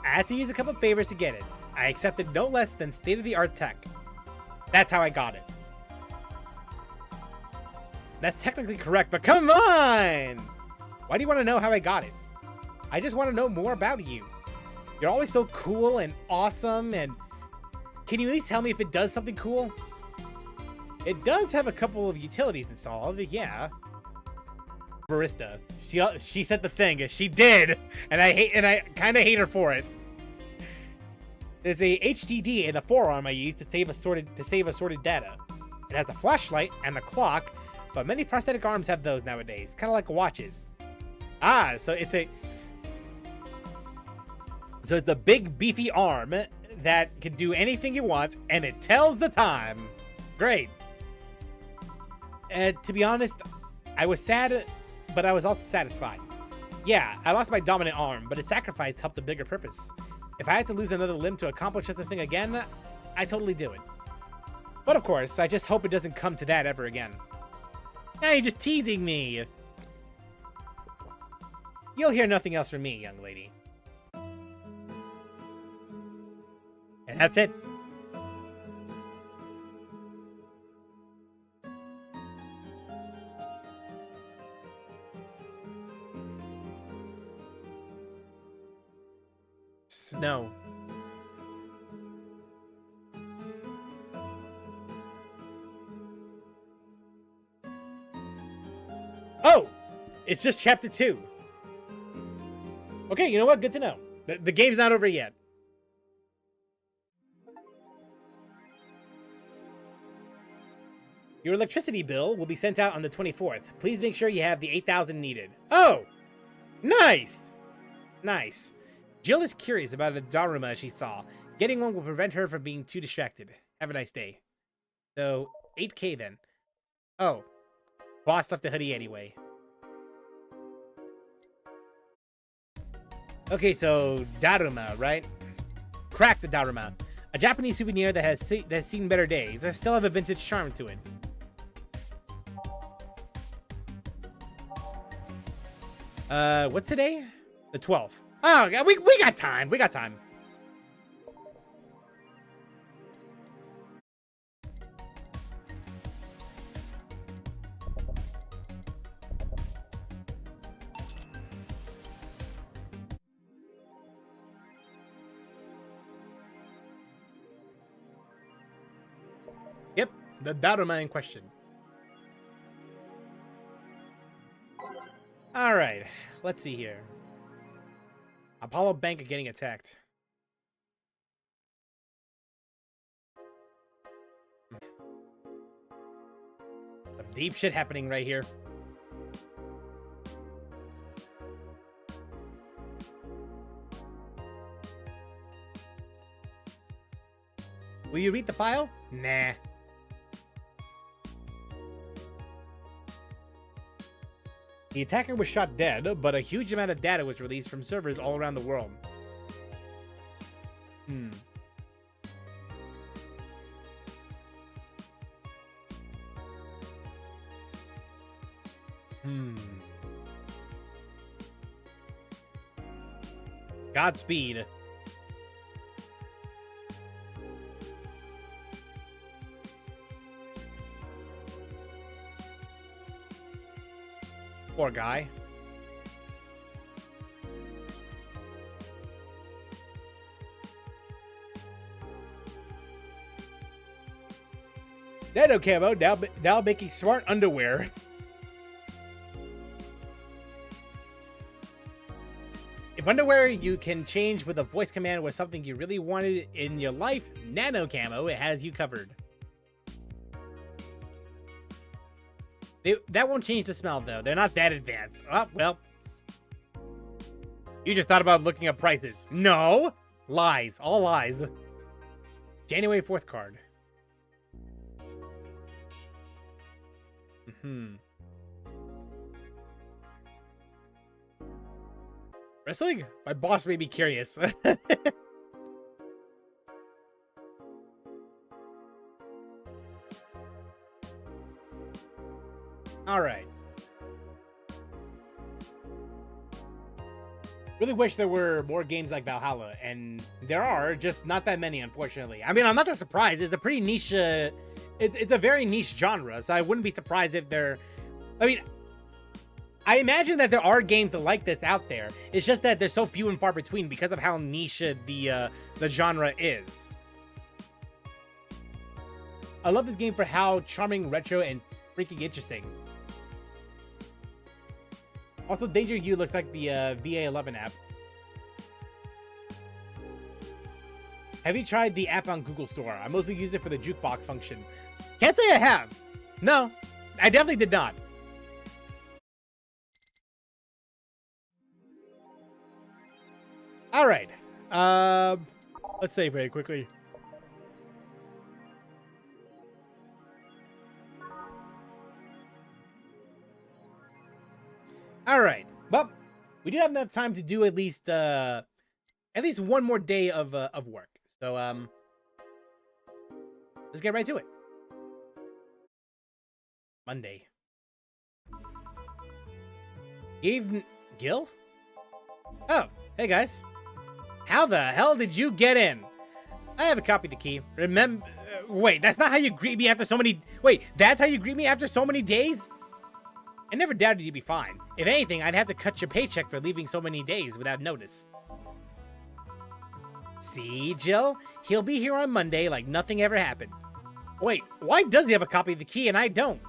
I had to use a couple favors to get it. I accepted no less than state-of-the-art tech. That's how I got it. That's technically correct, but come on! Why do you want to know how I got it? I just want to know more about you. You're always so cool and awesome, and can you at least tell me if it does something cool? It does have a couple of utilities installed, yeah. Barista. She said the thing. She did, and I kind of hate her for it. There's a HDD in the forearm I use to save assorted data. It has a flashlight and a clock, but many prosthetic arms have those nowadays, kind of like watches. Ah, so it's the big beefy arm that can do anything you want, and it tells the time. Great. To be honest, I was sad, but I was also satisfied. Yeah, I lost my dominant arm, but its sacrifice helped a bigger purpose. If I had to lose another limb to accomplish such a thing again, I'd totally do it. But of course, I just hope it doesn't come to that ever again. Now you're just teasing me. You'll hear nothing else from me, young lady. And that's it. Snow. Oh! It's just chapter 2. Okay, you know what? Good to know. The game's not over yet. Your electricity bill will be sent out on the 24th. Please make sure you have the 8,000 needed. Oh! Nice! Nice. Jill is curious about a Daruma she saw. Getting one will prevent her from being too distracted. Have a nice day. So, 8K then. Oh. Boss left the hoodie anyway. Okay, so Daruma, right? Crack the Daruma. A Japanese souvenir that has seen better days. I still have a vintage charm to it. What's today? The 12th. Oh, we got time. We got time. The Daruma in question. Alright, let's see here. Apollo Bank are getting attacked. Some deep shit happening right here. Will you read the file? Nah. The attacker was shot dead, but a huge amount of data was released from servers all around the world. Godspeed. Poor guy. Nano Camo now making smart underwear. If underwear you can change with a voice command was something you really wanted in your life, Nano Camo, it has you covered. That won't change the smell, though. They're not that advanced. Oh, well. You just thought about looking up prices. No! Lies. All lies. January 4th card. Wrestling? My boss made me curious. Alright. Really wish there were more games like Valhalla, and there are, just not that many, unfortunately. I mean, I'm not that surprised. It's a pretty niche, it's a very niche genre, so I wouldn't be surprised if there... I mean, I imagine that there are games like this out there. It's just that they're so few and far between because of how niche the genre is. I love this game for how charming, retro, and freaking interesting. Also, Danger U looks like the VA-11 app. Have you tried the app on Google Store? I mostly use it for the jukebox function. Can't say I have. No, I definitely did not. All right. Let's save very quickly. All right. Well, we do have enough time to do at least one more day of work. So let's get right to it. Monday. Gil? Oh, hey guys. How the hell did you get in? I have a copy of the key. Remember, wait, that's not how you greet me after so many... Wait, that's how you greet me after so many days? I never doubted you'd be fine. If anything, I'd have to cut your paycheck for leaving so many days without notice. See, Jill? He'll be here on Monday like nothing ever happened. Wait, why does he have a copy of the key and I don't?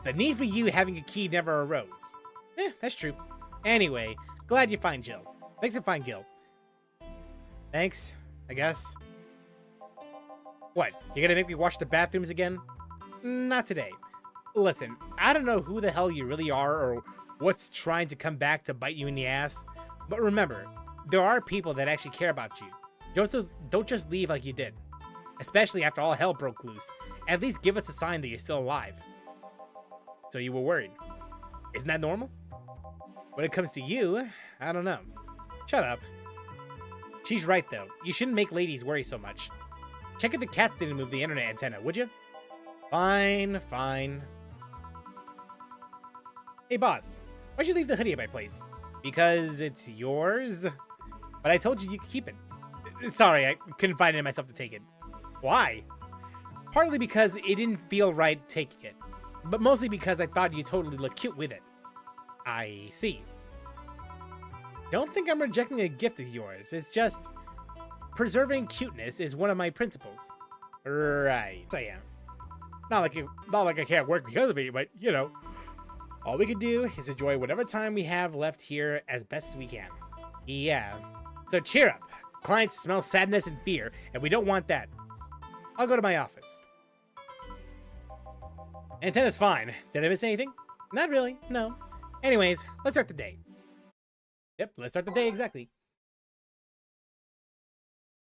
The need for you having a key never arose. That's true. Anyway, glad you're fine, Jill. Thanks for fine, Gil. Thanks, I guess. What, you gonna make me wash the bathrooms again? Not today. Listen, I don't know who the hell you really are or what's trying to come back to bite you in the ass, but remember, there are people that actually care about you. Don't just leave like you did. Especially after all hell broke loose. At least give us a sign that you're still alive. So you were worried. Isn't that normal? When it comes to you, I don't know. Shut up. She's right though. You shouldn't make ladies worry so much. Check if the cats didn't move the internet antenna, would you? Fine, fine. Hey boss, why'd you leave the hoodie at my place? Because it's yours? But I told you you could keep it. Sorry, I couldn't find it in myself to take it. Why? Partly because it didn't feel right taking it. But mostly because I thought you totally looked cute with it. I see. Don't think I'm rejecting a gift of yours. It's just... preserving cuteness is one of my principles. Right. I am. Not like I can't work because of it, but you know, all we can do is enjoy whatever time we have left here as best as we can. Yeah. So cheer up. Clients smell sadness and fear, and we don't want that. I'll go to my office. Antenna's fine. Did I miss anything? Not really, no. Anyways, let's start the day. Yep, let's start the day exactly.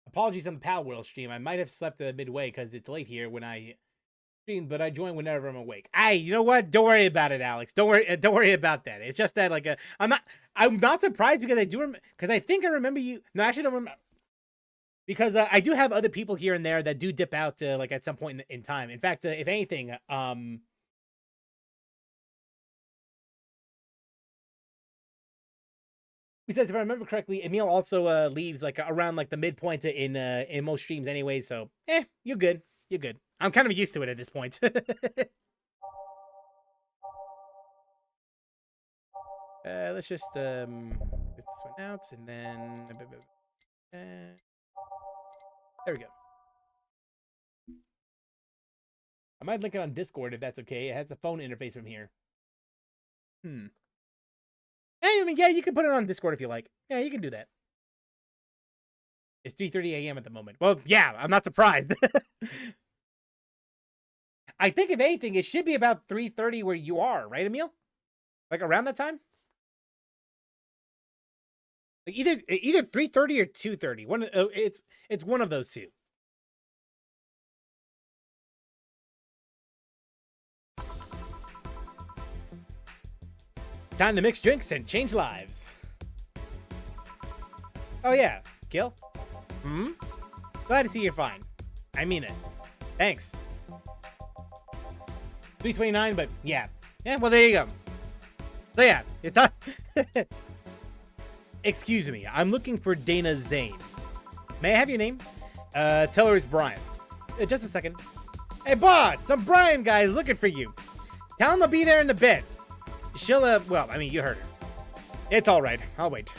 Apologies on the Pal World stream. I might have slept midway because it's late here when I stream, but I join whenever I'm awake. You know what? Don't worry about it, Alex. Don't worry about that. It's just that I'm not surprised because I do because I think I remember you. No, I actually don't remember. Because I do have other people here and there that do dip out like at some point in time. In fact, if anything, because if I remember correctly, Emil also leaves like around like the midpoint in most streams anyway. So you're good. You're good. I'm kind of used to it at this point. Let's just get this one out and then there we go. I might link it on Discord if that's okay. It has a phone interface from here. I mean, yeah, you can put it on Discord if you like. Yeah, you can do that. It's 3:30 a.m. at the moment. Well, yeah, I'm not surprised. I think, if anything, it should be about 3:30 where you are, right, Emil? Like around that time? Like either 3:30 or 2:30. It's one of those two. Time to mix drinks and change lives. Oh yeah, Gil? Glad to see you're fine. I mean it. Thanks. 3:29, but yeah. Yeah, well, there you go. So yeah, it's not... Excuse me, I'm looking for Dana Zane. May I have your name? Tell her it's Brian. Just a second. Hey, boss, some Brian guy is looking for you. Tell him I'll be there in a bit. She'll, well, I mean, you heard her. It's all right. I'll wait.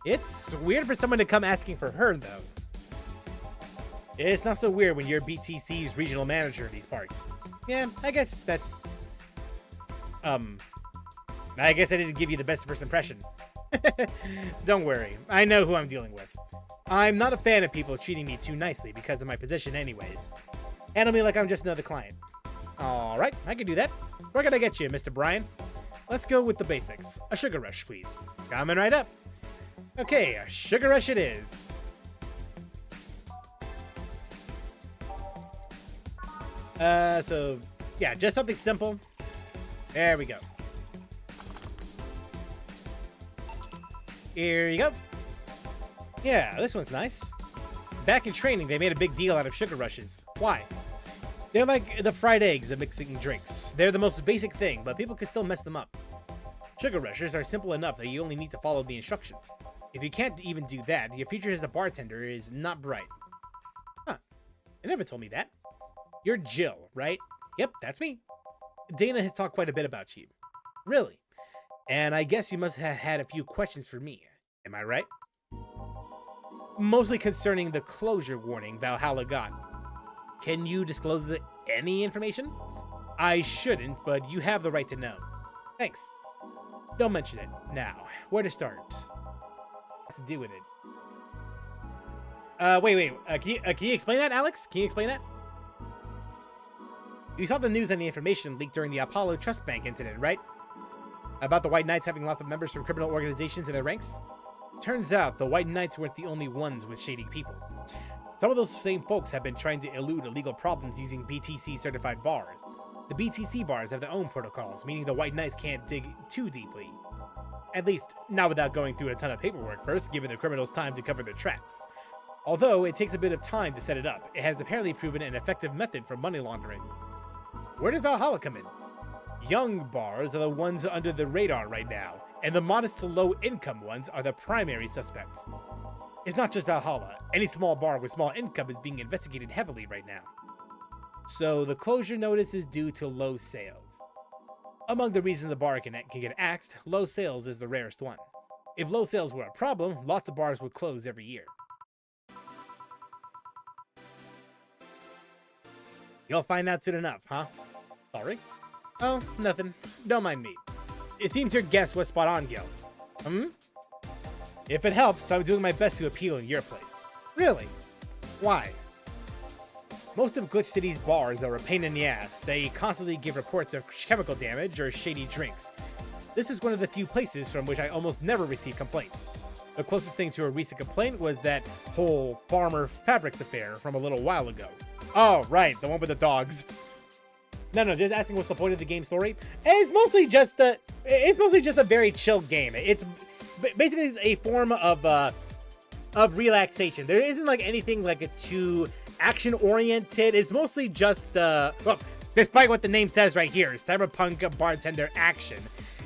It's weird for someone to come asking for her, though. It's not so weird when you're BTC's regional manager in these parts. Yeah, I guess that's... I guess I didn't give you the best first impression. Don't worry. I know who I'm dealing with. I'm not a fan of people treating me too nicely because of my position anyways. Handle me like I'm just another client. All right, I can do that. Where can I get you, Mr. Brian? Let's go with the basics. A sugar rush, please. Coming right up. Okay, a sugar rush it is. So, yeah, just something simple. There we go. Here you go. Yeah, this one's nice. Back in training, they made a big deal out of sugar rushes. Why? They're like the fried eggs of mixing drinks. They're the most basic thing, but people can still mess them up. Sugar rushes are simple enough that you only need to follow the instructions. If you can't even do that, your future as a bartender is not bright. Huh. They never told me that. You're Jill, right? Yep, that's me. Dana has talked quite a bit about you. Really? And I guess you must have had a few questions for me. Am I right? Mostly concerning the closure warning Valhalla got. Can you disclose any information? I shouldn't, but you have the right to know. Thanks. Don't mention it. Now, where to start? What to do with it? Wait. Can you explain that, Alex? Can you explain that? You saw the news and the information leaked during the Apollo Trust Bank incident, right? About the White Knights having lots of members from criminal organizations in their ranks? Turns out the White Knights weren't the only ones with shady people. Some of those same folks have been trying to elude illegal problems using BTC-certified bars. The BTC bars have their own protocols, meaning the White Knights can't dig too deeply. At least, not without going through a ton of paperwork first, giving the criminals time to cover their tracks. Although it takes a bit of time to set it up, it has apparently proven an effective method for money laundering. Where does Valhalla come in? Young bars are the ones under the radar right now, and the modest to low-income ones are the primary suspects. It's not just Valhalla. Any small bar with small income is being investigated heavily right now. So the closure notice is due to low sales. Among the reasons the bar can get axed, low sales is the rarest one. If low sales were a problem, lots of bars would close every year. You'll find out soon enough, huh? Sorry? Oh, nothing. Don't mind me. It seems your guess was spot on, Gil. Hmm? If it helps, I'm doing my best to appeal in your place. Really? Why? Most of Glitch City's bars are a pain in the ass. They constantly give reports of chemical damage or shady drinks. This is one of the few places from which I almost never receive complaints. The closest thing to a recent complaint was that whole Farmer Fabrics affair from a little while ago. Oh, right, the one with the dogs. No, just asking what's the point of the game story. It's mostly just a very chill game. It's basically a form of relaxation. There isn't like anything like too action oriented. It's mostly just well, despite what the name says right here, Cyberpunk Bartender Action.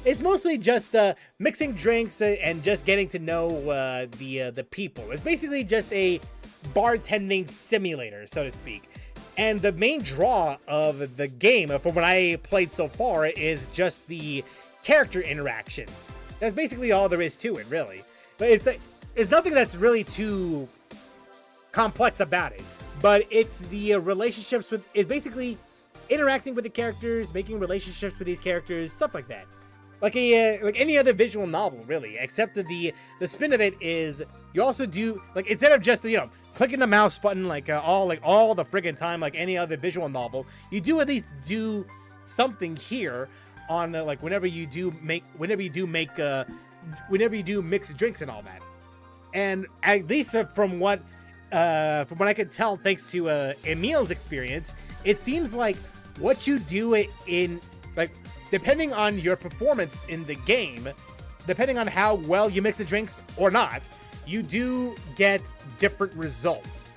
It's mostly just mixing drinks and just getting to know the people. It's basically just a bartending simulator, so to speak. And the main draw of the game, from what I played so far, is just the character interactions. That's basically all there is to it, really. But it's nothing that's really too complex about it. But it's the relationships with... It's basically interacting with the characters, making relationships with these characters, stuff like that. Like any other visual novel, really. Except that the spin of it is you also do instead of just clicking the mouse button all the friggin' time like any other visual novel, you do at least do something here on whenever you do mix drinks and all that. And at least from what I could tell, thanks to Emil's experience, it seems like what you do in depending on your performance in the game, depending on how well you mix the drinks or not, you do get different results.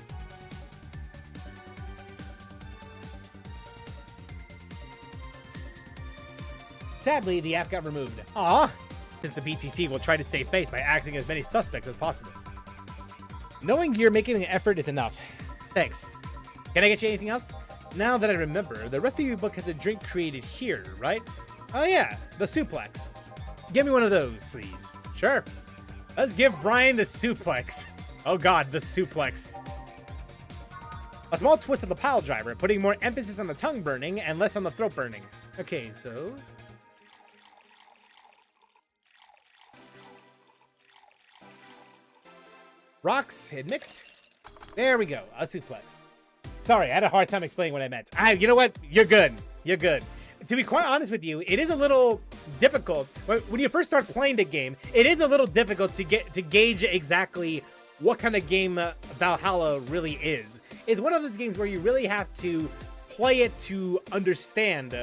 Sadly, the app got removed. Aw! Since the BTC will try to save face by acting as many suspects as possible. Knowing you're making an effort is enough. Thanks. Can I get you anything else? Now that I remember, the rest of your book has a drink created here, right? Oh yeah, the suplex. Give me one of those, please. Sure. Let's give Brian the suplex. Oh god, the suplex. A small twist of the pile driver, putting more emphasis on the tongue burning and less on the throat burning. Okay, so... Rocks, hit mixed. There we go, a suplex. Sorry, I had a hard time explaining what I meant. You know what? You're good. You're good. To be quite honest with you, it is a little difficult. When you first start playing the game, it is a little difficult to gauge exactly what kind of game Valhalla really is. It's one of those games where you really have to play it to understand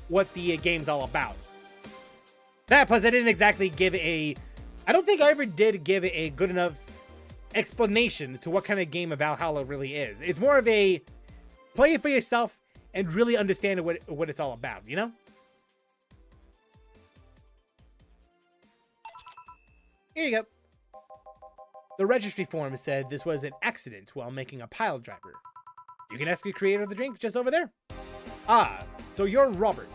what the game's all about. That, plus I didn't exactly give I don't think I ever did give a good enough explanation to what kind of game Valhalla really is. It's more of a play it for yourself and really understand what it's all about, you know? Here you go. The registry form said this was an accident while making a pile driver. You can ask the creator of the drink just over there. Ah, so you're Robert.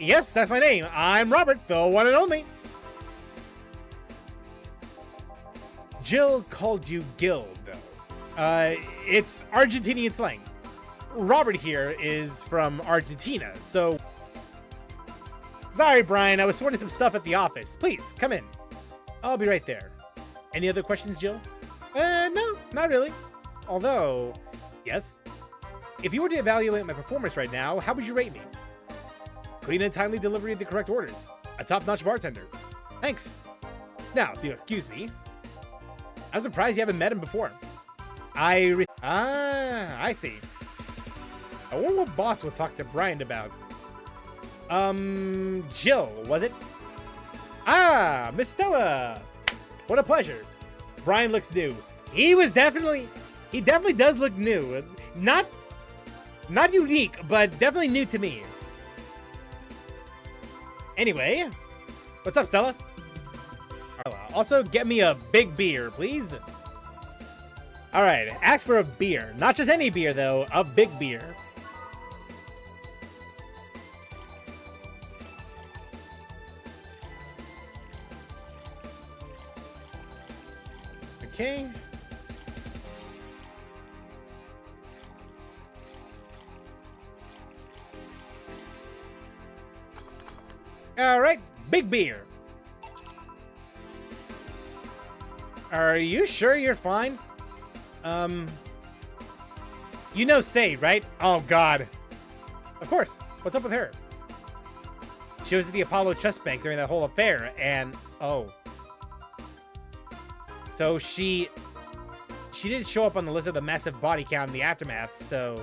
Yes, that's my name. I'm Robert, the one and only. Jill called you Gil, though. It's Argentinian slang. Robert here is from Argentina, so... Sorry, Brian, I was sorting some stuff at the office. Please, come in. I'll be right there. Any other questions, Jill? No, not really. Although, yes. If you were to evaluate my performance right now, how would you rate me? Clean and timely delivery of the correct orders. A top-notch bartender. Thanks. Now, if you'll excuse me, I'm surprised you haven't met him before. I see. I wonder what boss will talk to Brian about. Jill, was it? Ah, Miss Stella. What a pleasure. Brian looks new. He definitely does look new. Not unique, but definitely new to me. Anyway, what's up, Stella? Also, get me a big beer, please. All right, ask for a beer. Not just any beer, though. A big beer. Okay. Alright, big beer. Are you sure you're fine? You know Say, right? Oh, God. Of course. What's up with her? She was at the Apollo Trust Bank during that whole affair, and... Oh. So she didn't show up on the list of the massive body count in the aftermath, so...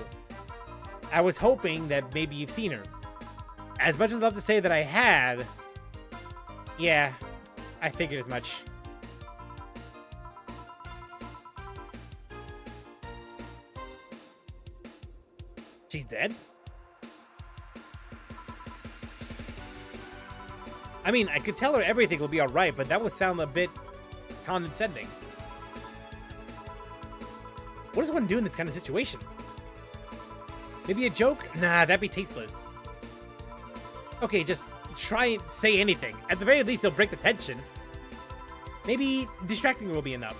I was hoping that maybe you've seen her. As much as I'd love to say that I had... Yeah, I figured as much. She's dead? I mean, I could tell her everything will be alright, but that would sound a bit condescending. What does one do in this kind of situation? Maybe a joke? Nah, that'd be tasteless. Okay, just try and say anything. At the very least, it'll break the tension. Maybe distracting her will be enough.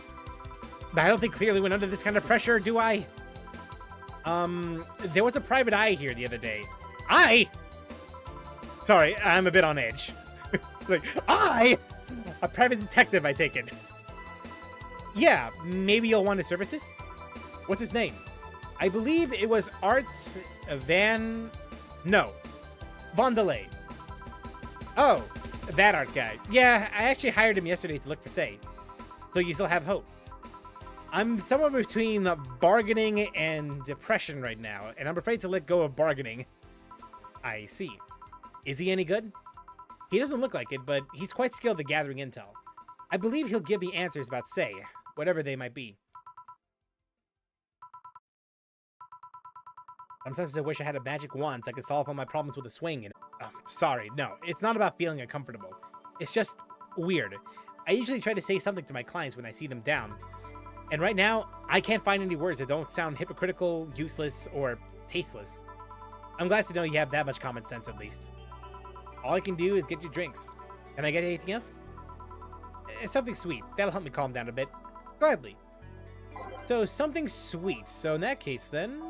But I don't think Clearly went under this kind of pressure, do I? There was a private eye here the other day. I? Sorry, I'm a bit on edge. Like, a private detective, I take it. Yeah, maybe you'll want his services? What's his name? I believe it was Art Van... No. Vondelay. Oh, that art guy. Yeah, I actually hired him yesterday to look for Say. So you still have hope. I'm somewhere between bargaining and depression right now, and I'm afraid to let go of bargaining. I see. Is he any good? He doesn't look like it, but he's quite skilled at gathering intel. I believe he'll give me answers about Say, whatever they might be. Sometimes I wish I had a magic wand so I could solve all my problems with a swing. And sorry, no, it's not about feeling uncomfortable. It's just weird. I usually try to say something to my clients when I see them down. And right now, I can't find any words that don't sound hypocritical, useless, or tasteless. I'm glad to know you have that much common sense, at least. All I can do is get you drinks. Can I get anything else? Something sweet. That'll help me calm down a bit. Gladly. So, something sweet. So, in that case, then...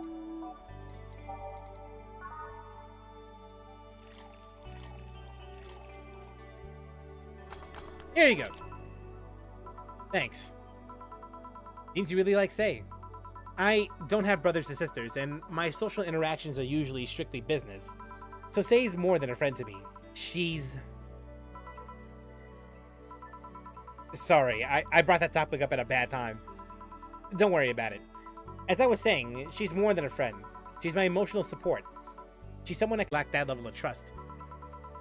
Here you go. Thanks. Seems you really like Say. I don't have brothers and sisters, and my social interactions are usually strictly business. So Say's more than a friend to me. She's... Sorry, I brought that topic up at a bad time. Don't worry about it. As I was saying, she's more than a friend. She's my emotional support. She's someone I lack that level of trust.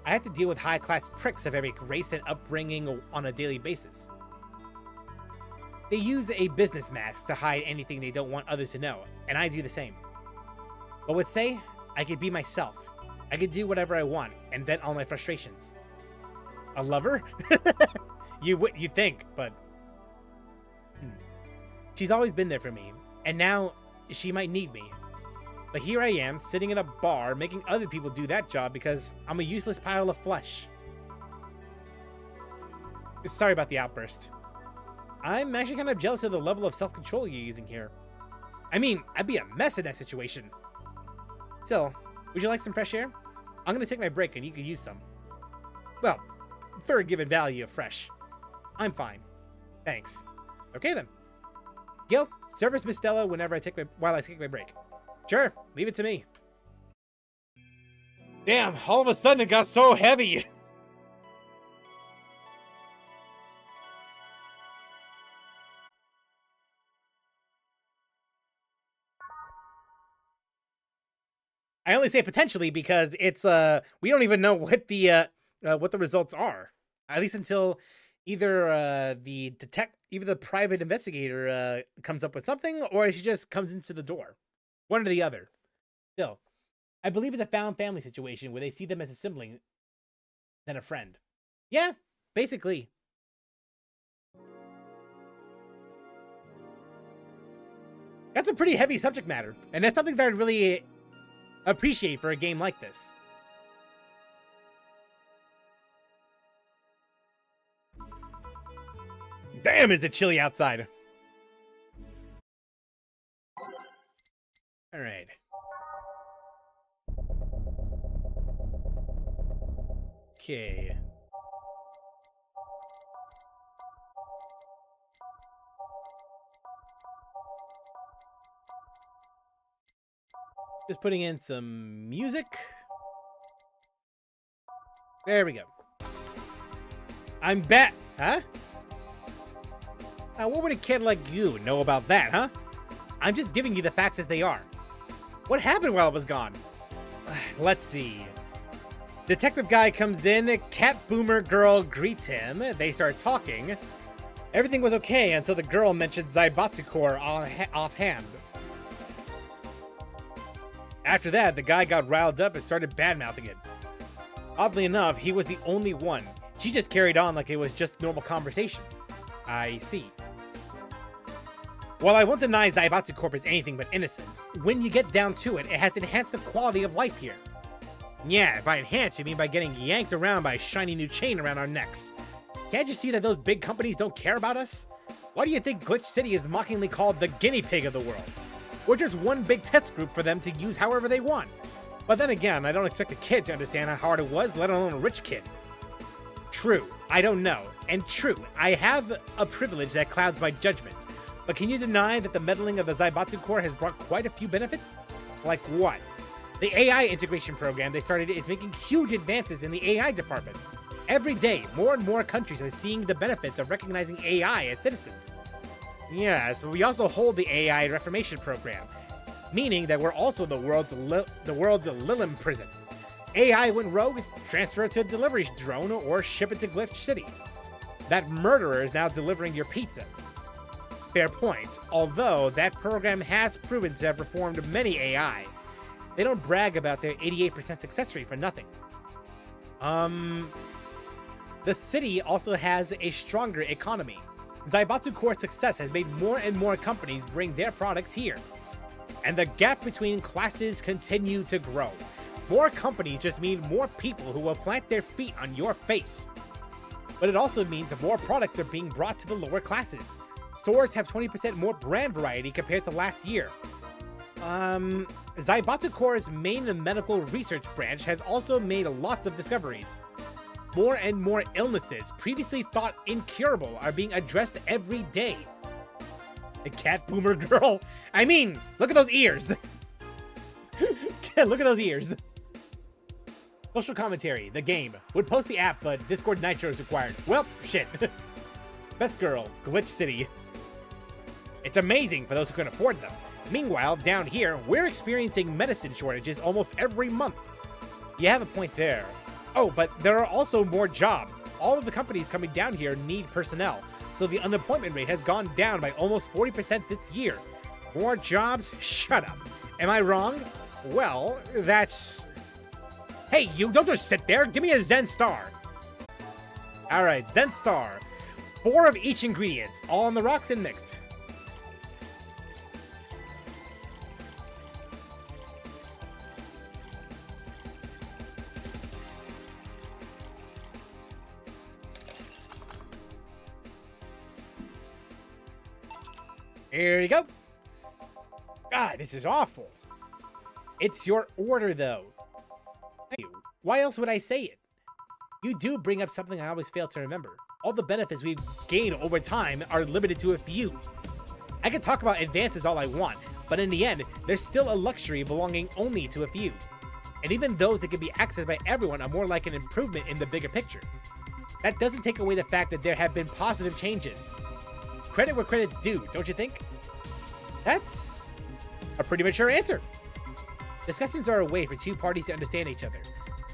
I have to deal with high-class pricks of every race and upbringing on a daily basis. They use a business mask to hide anything they don't want others to know, and I do the same. But with Say, I could be myself. I could do whatever I want, and vent all my frustrations. A lover? You'd think, but... She's always been there for me, and now she might need me. But here I am, sitting in a bar, making other people do that job because I'm a useless pile of flesh. Sorry about the outburst. I'm actually kind of jealous of the level of self-control you're using here. I mean, I'd be a mess in that situation. Still, would you like some fresh air? I'm going to take my break and you could use some. Well, for a given value of fresh. I'm fine. Thanks. Okay then. Gil, service Miss Stella while I take my break. Sure, leave it to me. Damn, all of a sudden it got so heavy. I only say potentially because it's we don't even know what the results are. At least until either the private investigator comes up with something, or she just comes into the door. One or the other. Still, I believe it's a found family situation where they see them as a sibling than a friend. Yeah, basically. That's a pretty heavy subject matter, and that's something that I really appreciate for a game like this. Damn, is it chilly outside. All right. Okay. Just putting in some music. There we go. I'm back. Huh? Now, what would a kid like you know about that, huh? I'm just giving you the facts as they are. What happened while I was gone? Let's see. Detective guy comes in, cat boomer girl greets him, they start talking. Everything was okay until the girl mentioned Zaibatsu Core offhand. After that, the guy got riled up and started badmouthing it. Oddly enough, he was the only one. She just carried on like it was just normal conversation. I see. While I won't deny Zaibatsu Corp is anything but innocent, when you get down to it, it has enhanced the quality of life here. Yeah, by enhanced, you mean by getting yanked around by a shiny new chain around our necks. Can't you see that those big companies don't care about us? Why do you think Glitch City is mockingly called the guinea pig of the world? We're just one big test group for them to use however they want. But then again, I don't expect a kid to understand how hard it was, let alone a rich kid. True, I don't know. And true, I have a privilege that clouds my judgment. But can you deny that the meddling of the Zaibatsu Core has brought quite a few benefits? Like what? The AI integration program they started is making huge advances in the AI department. Every day, more and more countries are seeing the benefits of recognizing AI as citizens. Yes, but we also hold the AI Reformation program, meaning that we're also the world's Lilim prison. AI went rogue, transfer it to a delivery drone, or ship it to Glitch City. That murderer is now delivering your pizza. Fair point, although that program has proven to have reformed many AI. They don't brag about their 88% success rate for nothing. The city also has a stronger economy. Zaibatsu Core's success has made more and more companies bring their products here. And the gap between classes continue to grow. More companies just mean more people who will plant their feet on your face. But it also means more products are being brought to the lower classes. Stores have 20% more brand variety compared to last year. Zaibatsu Core's main medical research branch has also made lots of discoveries. More and more illnesses previously thought incurable are being addressed every day. The cat boomer girl? I mean, look at those ears! Look at those ears. Social commentary, the game. Would post the app, but Discord Nitro is required. Well, shit. Best girl, Glitch City. It's amazing for those who can afford them. Meanwhile, down here, we're experiencing medicine shortages almost every month. You have a point there. Oh, but there are also more jobs. All of the companies coming down here need personnel, so the unemployment rate has gone down by almost 40% this year. More jobs? Shut up. Am I wrong? Well, that's... Hey, you don't just sit there. Give me a Zen Star. Alright, Zen Star. 4 of each ingredient, all on the rocks and mixed. Here you go. God, this is awful. It's your order, though. Thank you. Why else would I say it? You do bring up something I always fail to remember. All the benefits we've gained over time are limited to a few. I can talk about advances all I want, but in the end, there's still a luxury belonging only to a few. And even those that can be accessed by everyone are more like an improvement in the bigger picture. That doesn't take away the fact that there have been positive changes. Credit where credit's due, don't you think? That's a pretty mature answer. Discussions are a way for two parties to understand each other.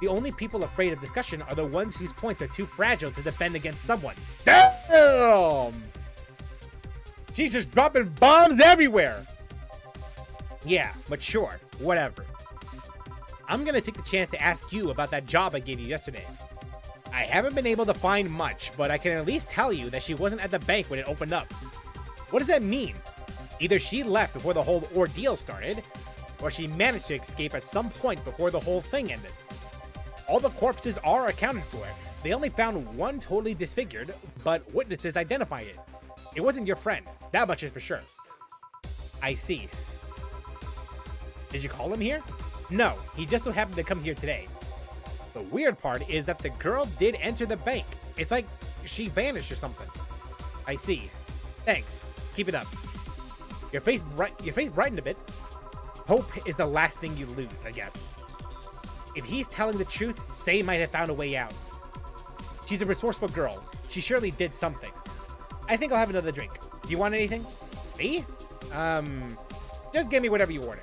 The only people afraid of discussion are the ones whose points are too fragile to defend against someone. Damn! She's just dropping bombs everywhere! Yeah, mature. Whatever. I'm gonna take the chance to ask you about that job I gave you yesterday. I haven't been able to find much, but I can at least tell you that she wasn't at the bank when it opened up. What does that mean? Either she left before the whole ordeal started, or she managed to escape at some point before the whole thing ended. All the corpses are accounted for. They only found one totally disfigured, but witnesses identify it. It wasn't your friend, that much is for sure. I see. Did you call him here? No, he just so happened to come here today. The weird part is that the girl did enter the bank. It's like she vanished or something. I see. Thanks. Keep it up. Your face brightened a bit. Hope is the last thing you lose, I guess. If he's telling the truth, Say might have found a way out. She's a resourceful girl. She surely did something. I think I'll have another drink. Do you want anything? Me? Just give me whatever you order.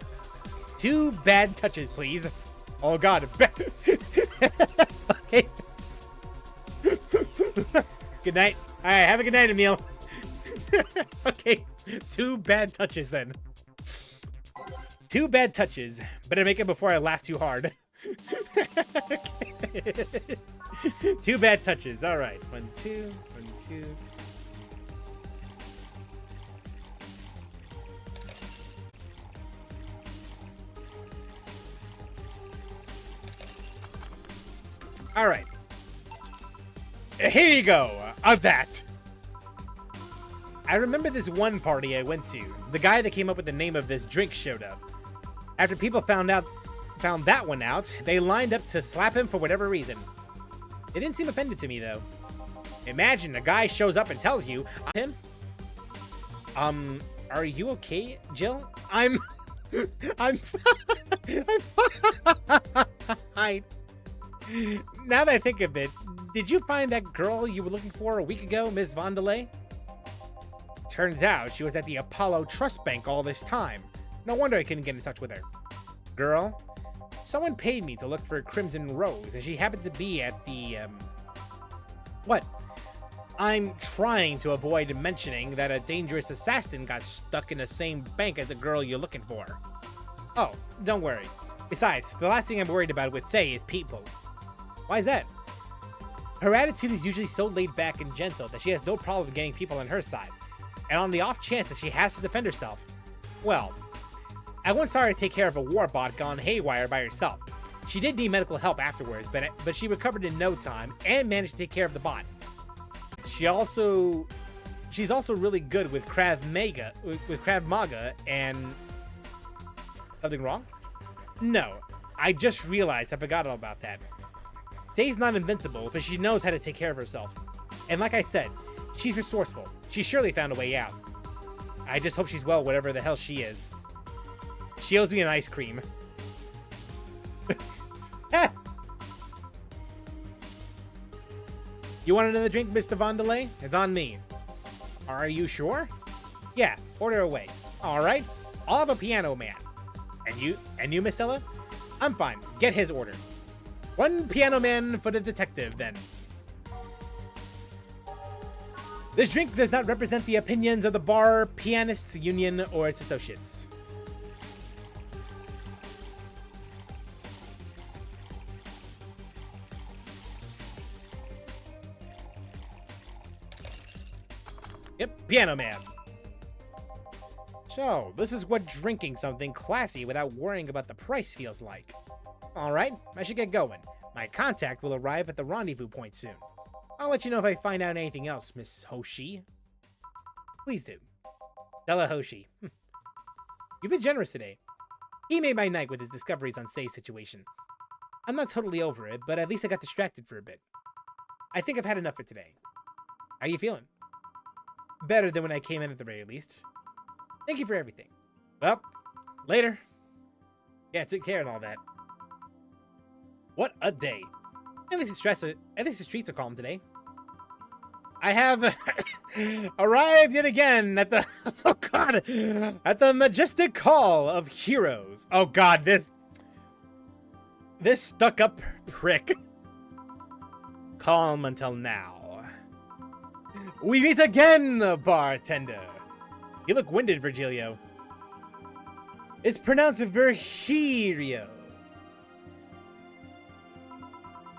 2 bad touches, please. Oh god. Okay. Good night. Alright, have a good night, Emil. Okay. 2 bad touches then. 2 bad touches. Better make it before I laugh too hard. 2 bad touches. Alright. 1, 2. 1, 2. Alright. Here you go. Of that. I remember this one party I went to. The guy that came up with the name of this drink showed up. After people found that one out, they lined up to slap him for whatever reason. They didn't seem offended to me, though. Imagine a guy shows up and tells you, him? Are you okay, Jill? I'm fine. Now that I think of it, did you find that girl you were looking for a week ago, Miss Vondelay? Turns out she was at the Apollo Trust Bank all this time. No wonder I couldn't get in touch with her. Girl, someone paid me to look for Crimson Rose, and she happened to be at the, What? I'm trying to avoid mentioning that a dangerous assassin got stuck in the same bank as the girl you're looking for. Oh, don't worry. Besides, the last thing I'm worried about with Say is people. Why is that? Her attitude is usually so laid back and gentle that she has no problem getting people on her side. And on the off chance that she has to defend herself, well, I once saw her take care of a war bot gone haywire by herself. She did need medical help afterwards, but she recovered in no time and managed to take care of the bot. She's also really good with Krav Maga and... Something wrong? No, I just realized I forgot all about that. Say's not invincible, but she knows how to take care of herself. And like I said, she's resourceful. She surely found a way out. I just hope she's well, whatever the hell she is. She owes me an ice cream. You want another drink, Mr. Vondelay? It's on me. Are you sure? Yeah, order away. Alright, I'll have a piano man. And you, Miss Stella? I'm fine. Get his order. 1 piano man for the detective, then. This drink does not represent the opinions of the Bar Pianists Union or its associates. Yep, piano man. So, this is what drinking something classy without worrying about the price feels like. Alright, I should get going. My contact will arrive at the rendezvous point soon. I'll let you know if I find out anything else, Miss Hoshi. Please do. Stella Hoshi. You've been generous today. He made my night with his discoveries on Say's situation. I'm not totally over it, but at least I got distracted for a bit. I think I've had enough for today. How are you feeling? Better than when I came in at the very least. Thank you for everything. Well, later. Yeah, took care and all that. What a day. At least the streets are calm today. I have arrived yet again at the oh god, at the majestic call of heroes. Oh god, this stuck-up prick. Calm until now. We meet again, bartender. You look winded, Virgilio. It's pronounced Virgilio.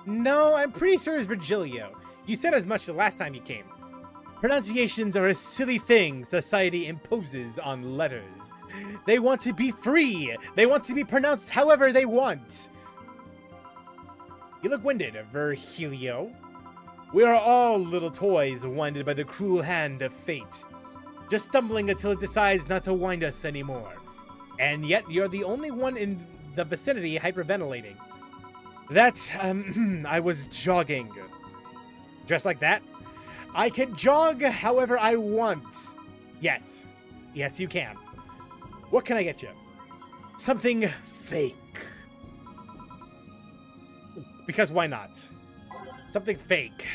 No, I'm pretty sure it's Virgilio. You said as much the last time you came. Pronunciations are a silly thing society imposes on letters. They want to be free. They want to be pronounced however they want. You look winded, Virgilio. We are all little toys winded by the cruel hand of fate. Just stumbling until it decides not to wind us anymore. And yet you're the only one in the vicinity hyperventilating. That, I was jogging. Dressed like that? I can jog however I want. Yes. Yes, you can. What can I get you? Something fake. Because why not? Something fake.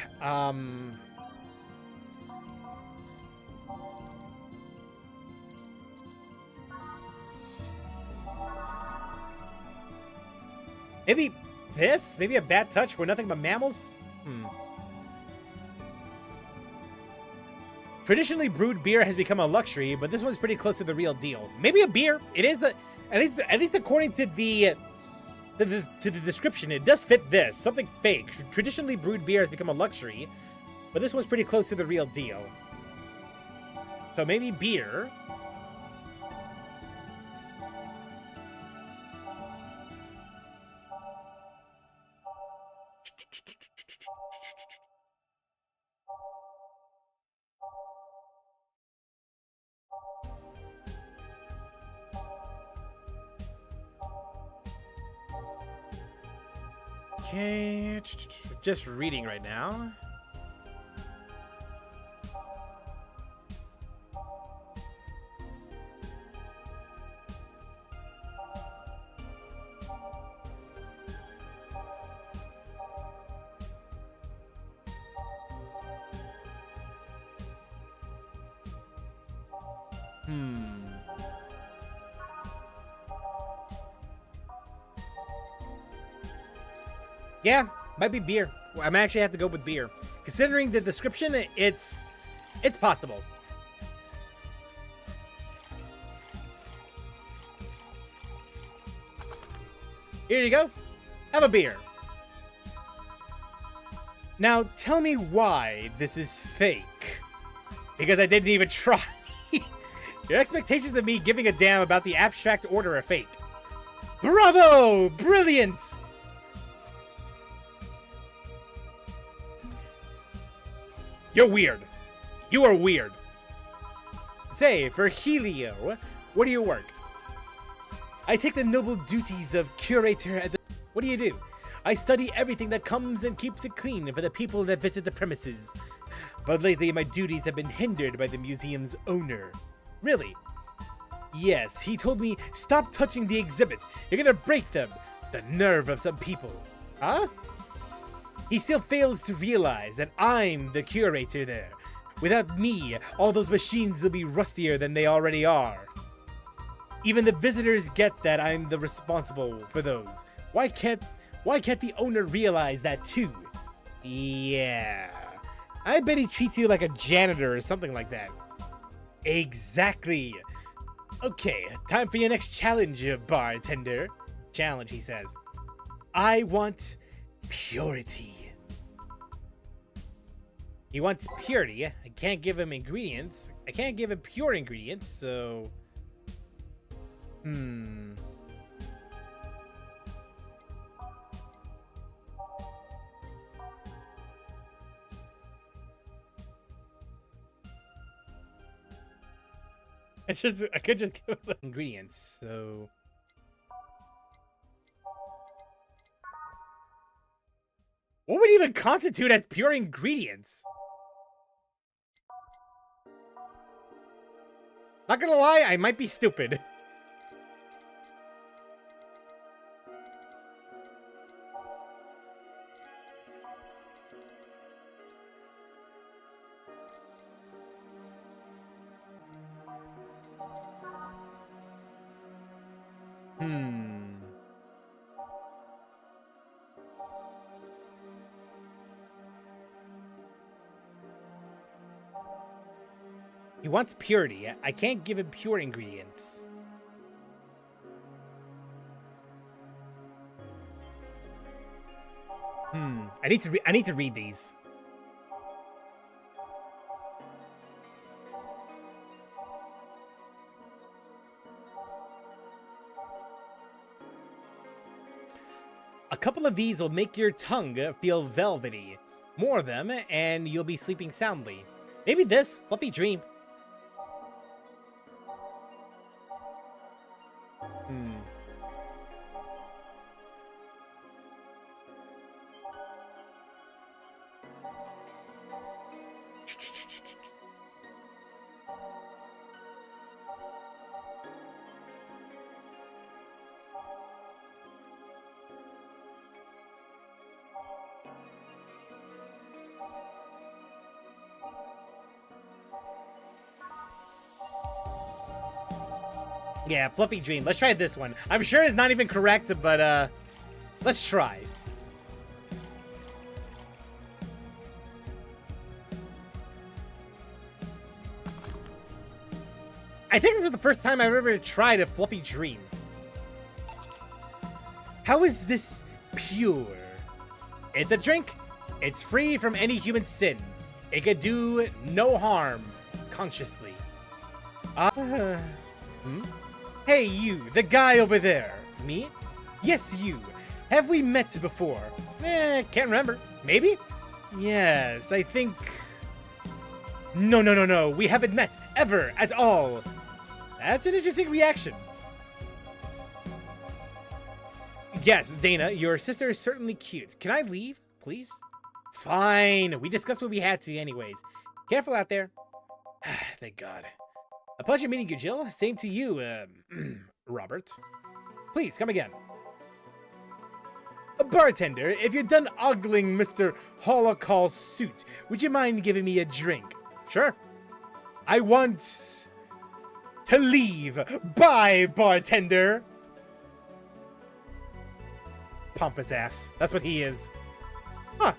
Maybe this? Maybe a bad touch? We're nothing but mammals? Traditionally brewed beer has become a luxury, but this one's pretty close to the real deal. Maybe a beer. It is at least according to the description, it does fit this. Something fake. Traditionally brewed beer has become a luxury, but this one's pretty close to the real deal. So maybe beer. Okay, just reading right now. Yeah, might be beer. I might actually have to go with beer. Considering the description, it's possible. Here you go. Have a beer. Now, tell me why this is fake. Because I didn't even try. Your expectations of me giving a damn about the abstract order are fake. Bravo! Brilliant! You're weird. You are weird. Say, for Helio, what do you work? I take the noble duties of curator at the... What do you do? I study everything that comes and keeps it clean for the people that visit the premises. But lately my duties have been hindered by the museum's owner. Really? Yes, he told me, stop touching the exhibits. You're gonna break them. The nerve of some people. Huh? He still fails to realize that I'm the curator there. Without me, all those machines will be rustier than they already are. Even the visitors get that I'm the responsible for those. Why can't the owner realize that too? Yeah. I bet he treats you like a janitor or something like that. Exactly. Okay, time for your next challenge, bartender. Challenge, he says. I want purity. He wants purity. I can't give him ingredients. I can't give him pure ingredients, so... I could just give him the ingredients, so... What would even constitute as pure ingredients? Not gonna lie, I might be stupid. He wants purity. I can't give him pure ingredients. I need to read these. A couple of these will make your tongue feel velvety. More of them, and you'll be sleeping soundly. Maybe this, fluffy dream. Yeah, Fluffy Dream. Let's try this one. I'm sure it's not even correct, but let's try. I think this is the first time I've ever tried a Fluffy Dream. How is this pure? It's a drink. It's free from any human sin. It could do no harm consciously. Hey, you, the guy over there. Me? Yes, you. Have we met before? Can't remember. Maybe? Yes, I think... No. We haven't met, ever, at all. That's an interesting reaction. Yes, Dana, your sister is certainly cute. Can I leave, please? Fine. We discussed what we had to anyways. Careful out there. Thank God. A pleasure meeting you, Jill. Same to you, Robert. Please, come again. A bartender, if you're done ogling Mr. Holocall's suit, would you mind giving me a drink? Sure. I want to leave. Bye, bartender. Pompous ass. That's what he is. Huh.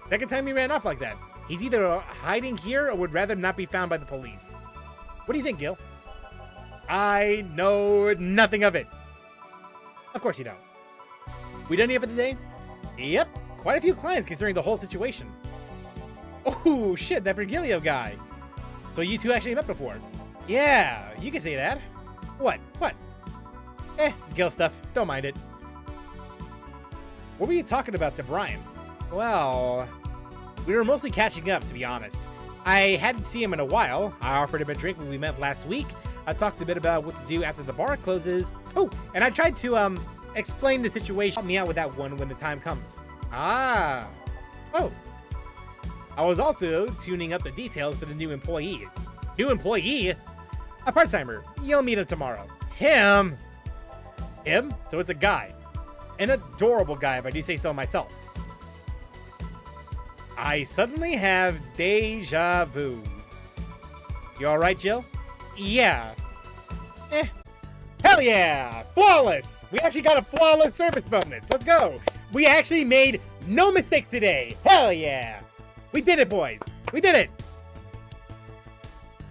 Second time he ran off like that. He's either hiding here or would rather not be found by the police. What do you think, Gil? I know nothing of it. Of course you don't. We done here for the day? Yep. Quite a few clients considering the whole situation. Oh, shit, that Virgilio guy. So you two actually met before? Yeah, you can say that. What? Gil stuff. Don't mind it. What were you talking about to Brian? Well, we were mostly catching up, to be honest. I hadn't seen him in a while. I offered him a drink when we met last week. I talked a bit about what to do after the bar closes. Oh, and I tried to, explain the situation. Help me out with that one when the time comes. Ah. Oh. I was also tuning up the details for the new employee. New employee? A part-timer. You'll meet him tomorrow. Him? Him? So it's a guy. An adorable guy, if I do say so myself. I suddenly have deja vu. You alright, Jill? Yeah. Hell yeah! Flawless! We actually got a flawless service bonus. Let's go! We actually made no mistakes today. Hell yeah! We did it, boys. We did it!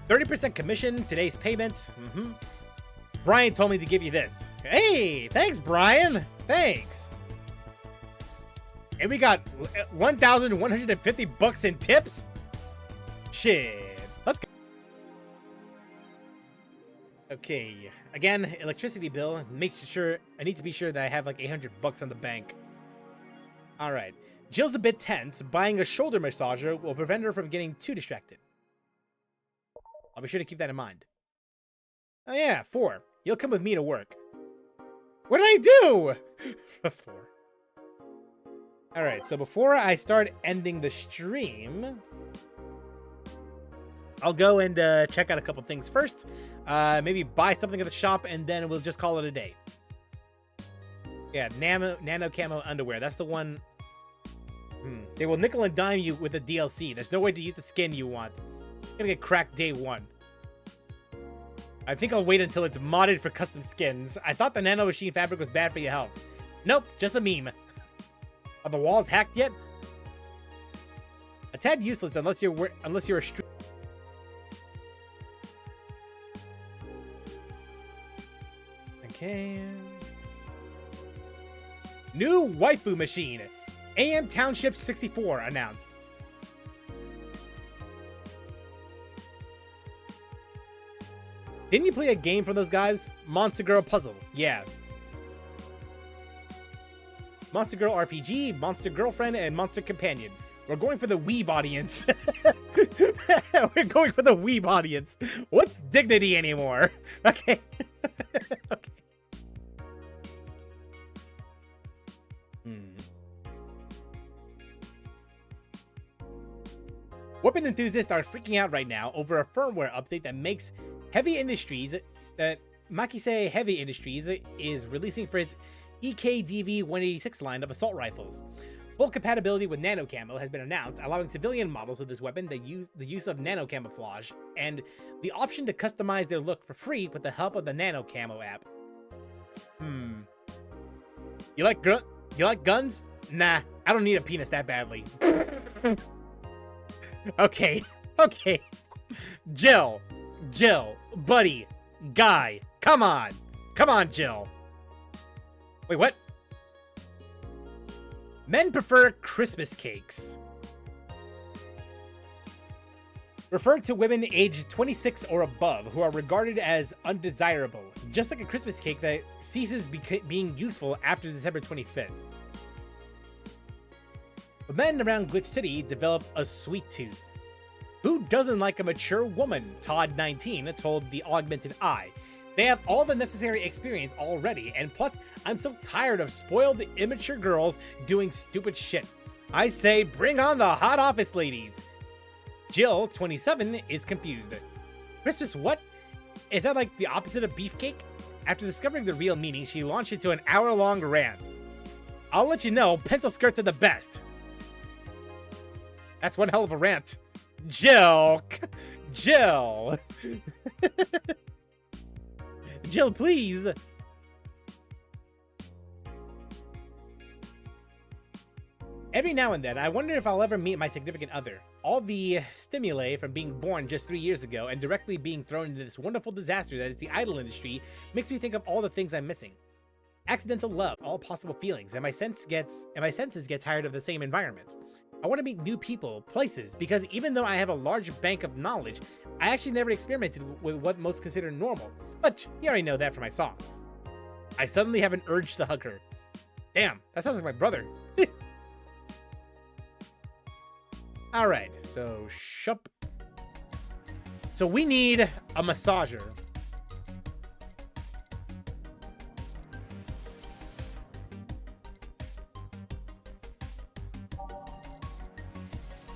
30% commission, today's payment. Brian told me to give you this. Hey, thanks, Brian. Thanks. And we got 1,150 bucks in tips? Shit. Let's go. Okay. Again, electricity bill. I need to be sure that I have like 800 bucks on the bank. All right. Jill's a bit tense. Buying a shoulder massager will prevent her from getting too distracted. I'll be sure to keep that in mind. Oh yeah, 4. You'll come with me to work. What did I do? 4. Alright, so before I start ending the stream, I'll go and check out a couple things first. Maybe buy something at the shop, and then we'll just call it a day. Yeah, nano camo underwear. That's the one. They will nickel and dime you with the DLC. There's no way to use the skin you want. It's gonna get cracked day 1. I think I'll wait until it's modded for custom skins. I thought the nano machine fabric was bad for your health. Nope, just a meme. Are the walls hacked yet? A tad useless unless you're a street. Okay. New waifu machine. AM Township 64 announced. Didn't you play a game from those guys? Monster Girl Puzzle. Yeah. Monster Girl RPG, Monster Girlfriend, and Monster Companion. We're going for the weeb audience. We're going for the weeb audience. What's dignity anymore? Okay. Okay. Weapon enthusiasts are freaking out right now over a firmware update that makes heavy industries Makise Heavy Industries is releasing for its EKDV-186 line of assault rifles. Full compatibility with nano camo has been announced, allowing civilian models of this weapon the use of nano camouflage and the option to customize their look for free with the help of the nano camo app. You like guns? Nah, I don't need a penis that badly. Okay. Jill, buddy, guy, come on, Jill. Wait, what? Men prefer Christmas cakes. Refer to women aged 26 or above who are regarded as undesirable, just like a Christmas cake that ceases being useful after December 25th. The men around Glitch City developed a sweet tooth. Who doesn't like a mature woman? Todd, 19, told the Augmented Eye. They have all the necessary experience already, and plus, I'm so tired of spoiled, immature girls doing stupid shit. I say, bring on the hot office ladies. Jill, 27, is confused. Christmas what? Is that like the opposite of beefcake? After discovering the real meaning, she launched into an hour-long rant. I'll let you know, pencil skirts are the best. That's one hell of a rant. Jill! Jill, please! Every now and then, I wonder if I'll ever meet my significant other. All the stimuli from being born just 3 years ago and directly being thrown into this wonderful disaster that is the idol industry makes me think of all the things I'm missing. Accidental love, all possible feelings, and my senses get tired of the same environment. I want to meet new people, places, because even though I have a large bank of knowledge, I actually never experimented with what most consider normal. But you already know that from my songs. I suddenly have an urge to hug her. Damn, that sounds like my brother. Alright, so So we need a massager.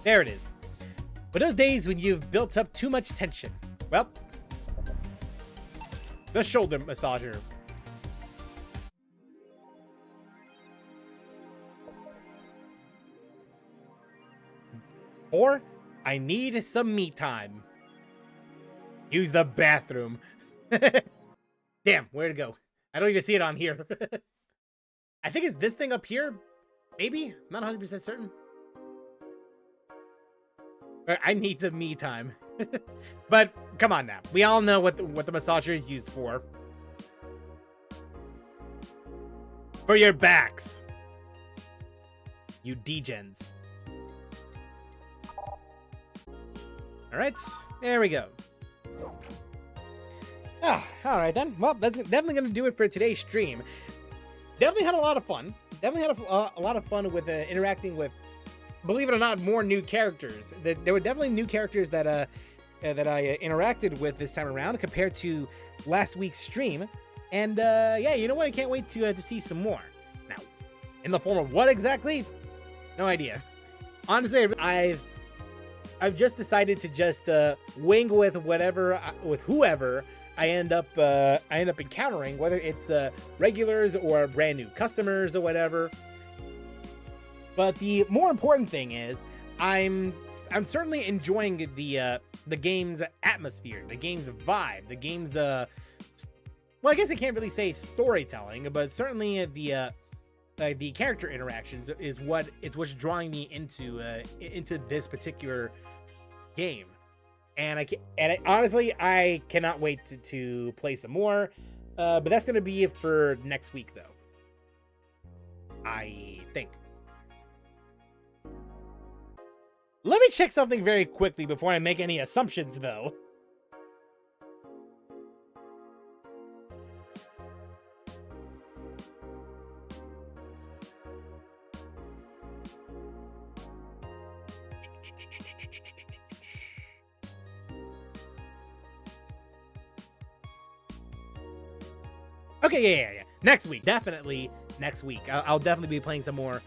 There it is. For those days when you've built up too much tension. Well, the shoulder massager. Or, I need some me time. Use the bathroom. Damn, where'd it go? I don't even see it on here. I think it's this thing up here. Maybe? Not 100% certain. I need some me time. But, come on now. We all know what the massager is used for. For your backs. You degens. Alright, there we go. Ah, alright then. Well, that's definitely going to do it for today's stream. Definitely had a lot of fun. Definitely had a lot of fun with interacting with, believe it or not, more new characters. There were definitely new characters that I interacted with this time around compared to last week's stream. And yeah, you know what? I can't wait to see some more. Now, in the form of what exactly? No idea. Honestly, I've just decided to just wing with whoever I end up encountering, whether it's regulars or brand new customers or whatever. But the more important thing is, I'm certainly enjoying the game's atmosphere, the game's vibe, the game's well, I guess I can't really say storytelling, but certainly the character interactions is what's drawing me into this particular game. And honestly, I cannot wait to play some more. But that's gonna be it for next week, though. I think. Let me check something very quickly before I make any assumptions, though. Okay, yeah. Next week, definitely next week. I'll definitely be playing some more.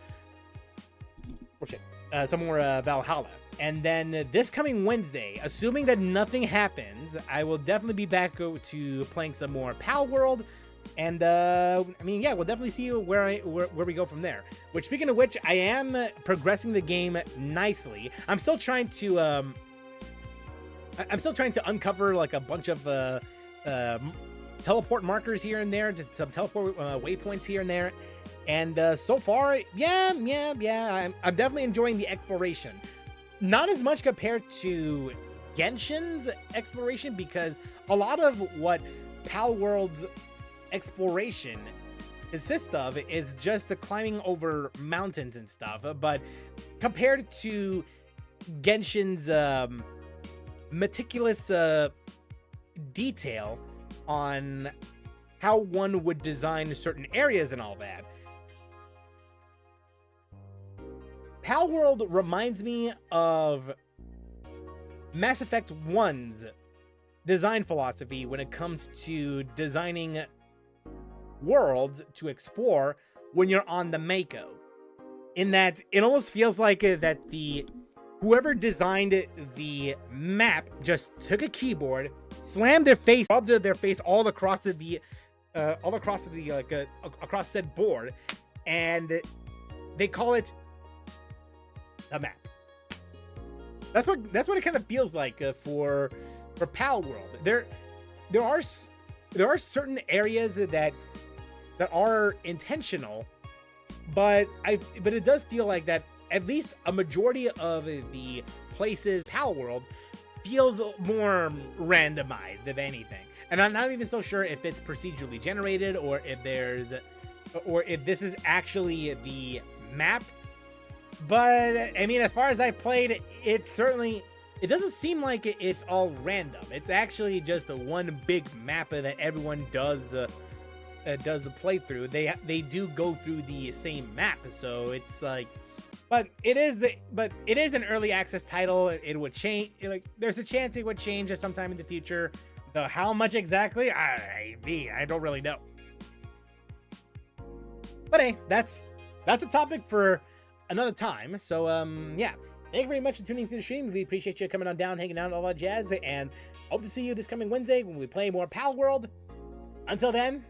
Oh shit, some more Valhalla. And then this coming Wednesday, assuming that nothing happens, I will definitely be back to playing some more Pal World. And I mean, yeah, we'll definitely see where we go from there. Which, speaking of which, I am progressing the game nicely. I'm still trying to uncover like a bunch of teleport markers here and there, just some teleport waypoints here and there. And so far, yeah, I'm definitely enjoying the exploration. Not as much compared to Genshin's exploration, because a lot of what Pal World's exploration consists of is just the climbing over mountains and stuff. But compared to Genshin's meticulous detail on how one would design certain areas and all that, Pal World reminds me of Mass Effect 1's design philosophy when it comes to designing worlds to explore when you're on the Mako. In that it almost feels like that whoever designed the map just took a keyboard, slammed their face, rubbed their face all across said board, and they call it a map. That's what it kind of feels like for Pal World. There are certain areas that are intentional, but it does feel like that at least a majority of the places Pal World feels more randomized, if anything. And I'm not even so sure if it's procedurally generated or if this is actually the map. But I mean, as far as I've played, it doesn't seem like it's all random. It's actually just one big map that everyone does a playthrough. They do go through the same map, so it's like, but it is an early access title. It would change. Like, there's a chance it would change at some time in the future. Though how much exactly, I don't really know. But hey, that's a topic for another time. So yeah, thank you very much for tuning into the stream. We appreciate you coming on down, hanging out, and all that jazz, and hope to see you this coming Wednesday when we play more Pal World. Until then,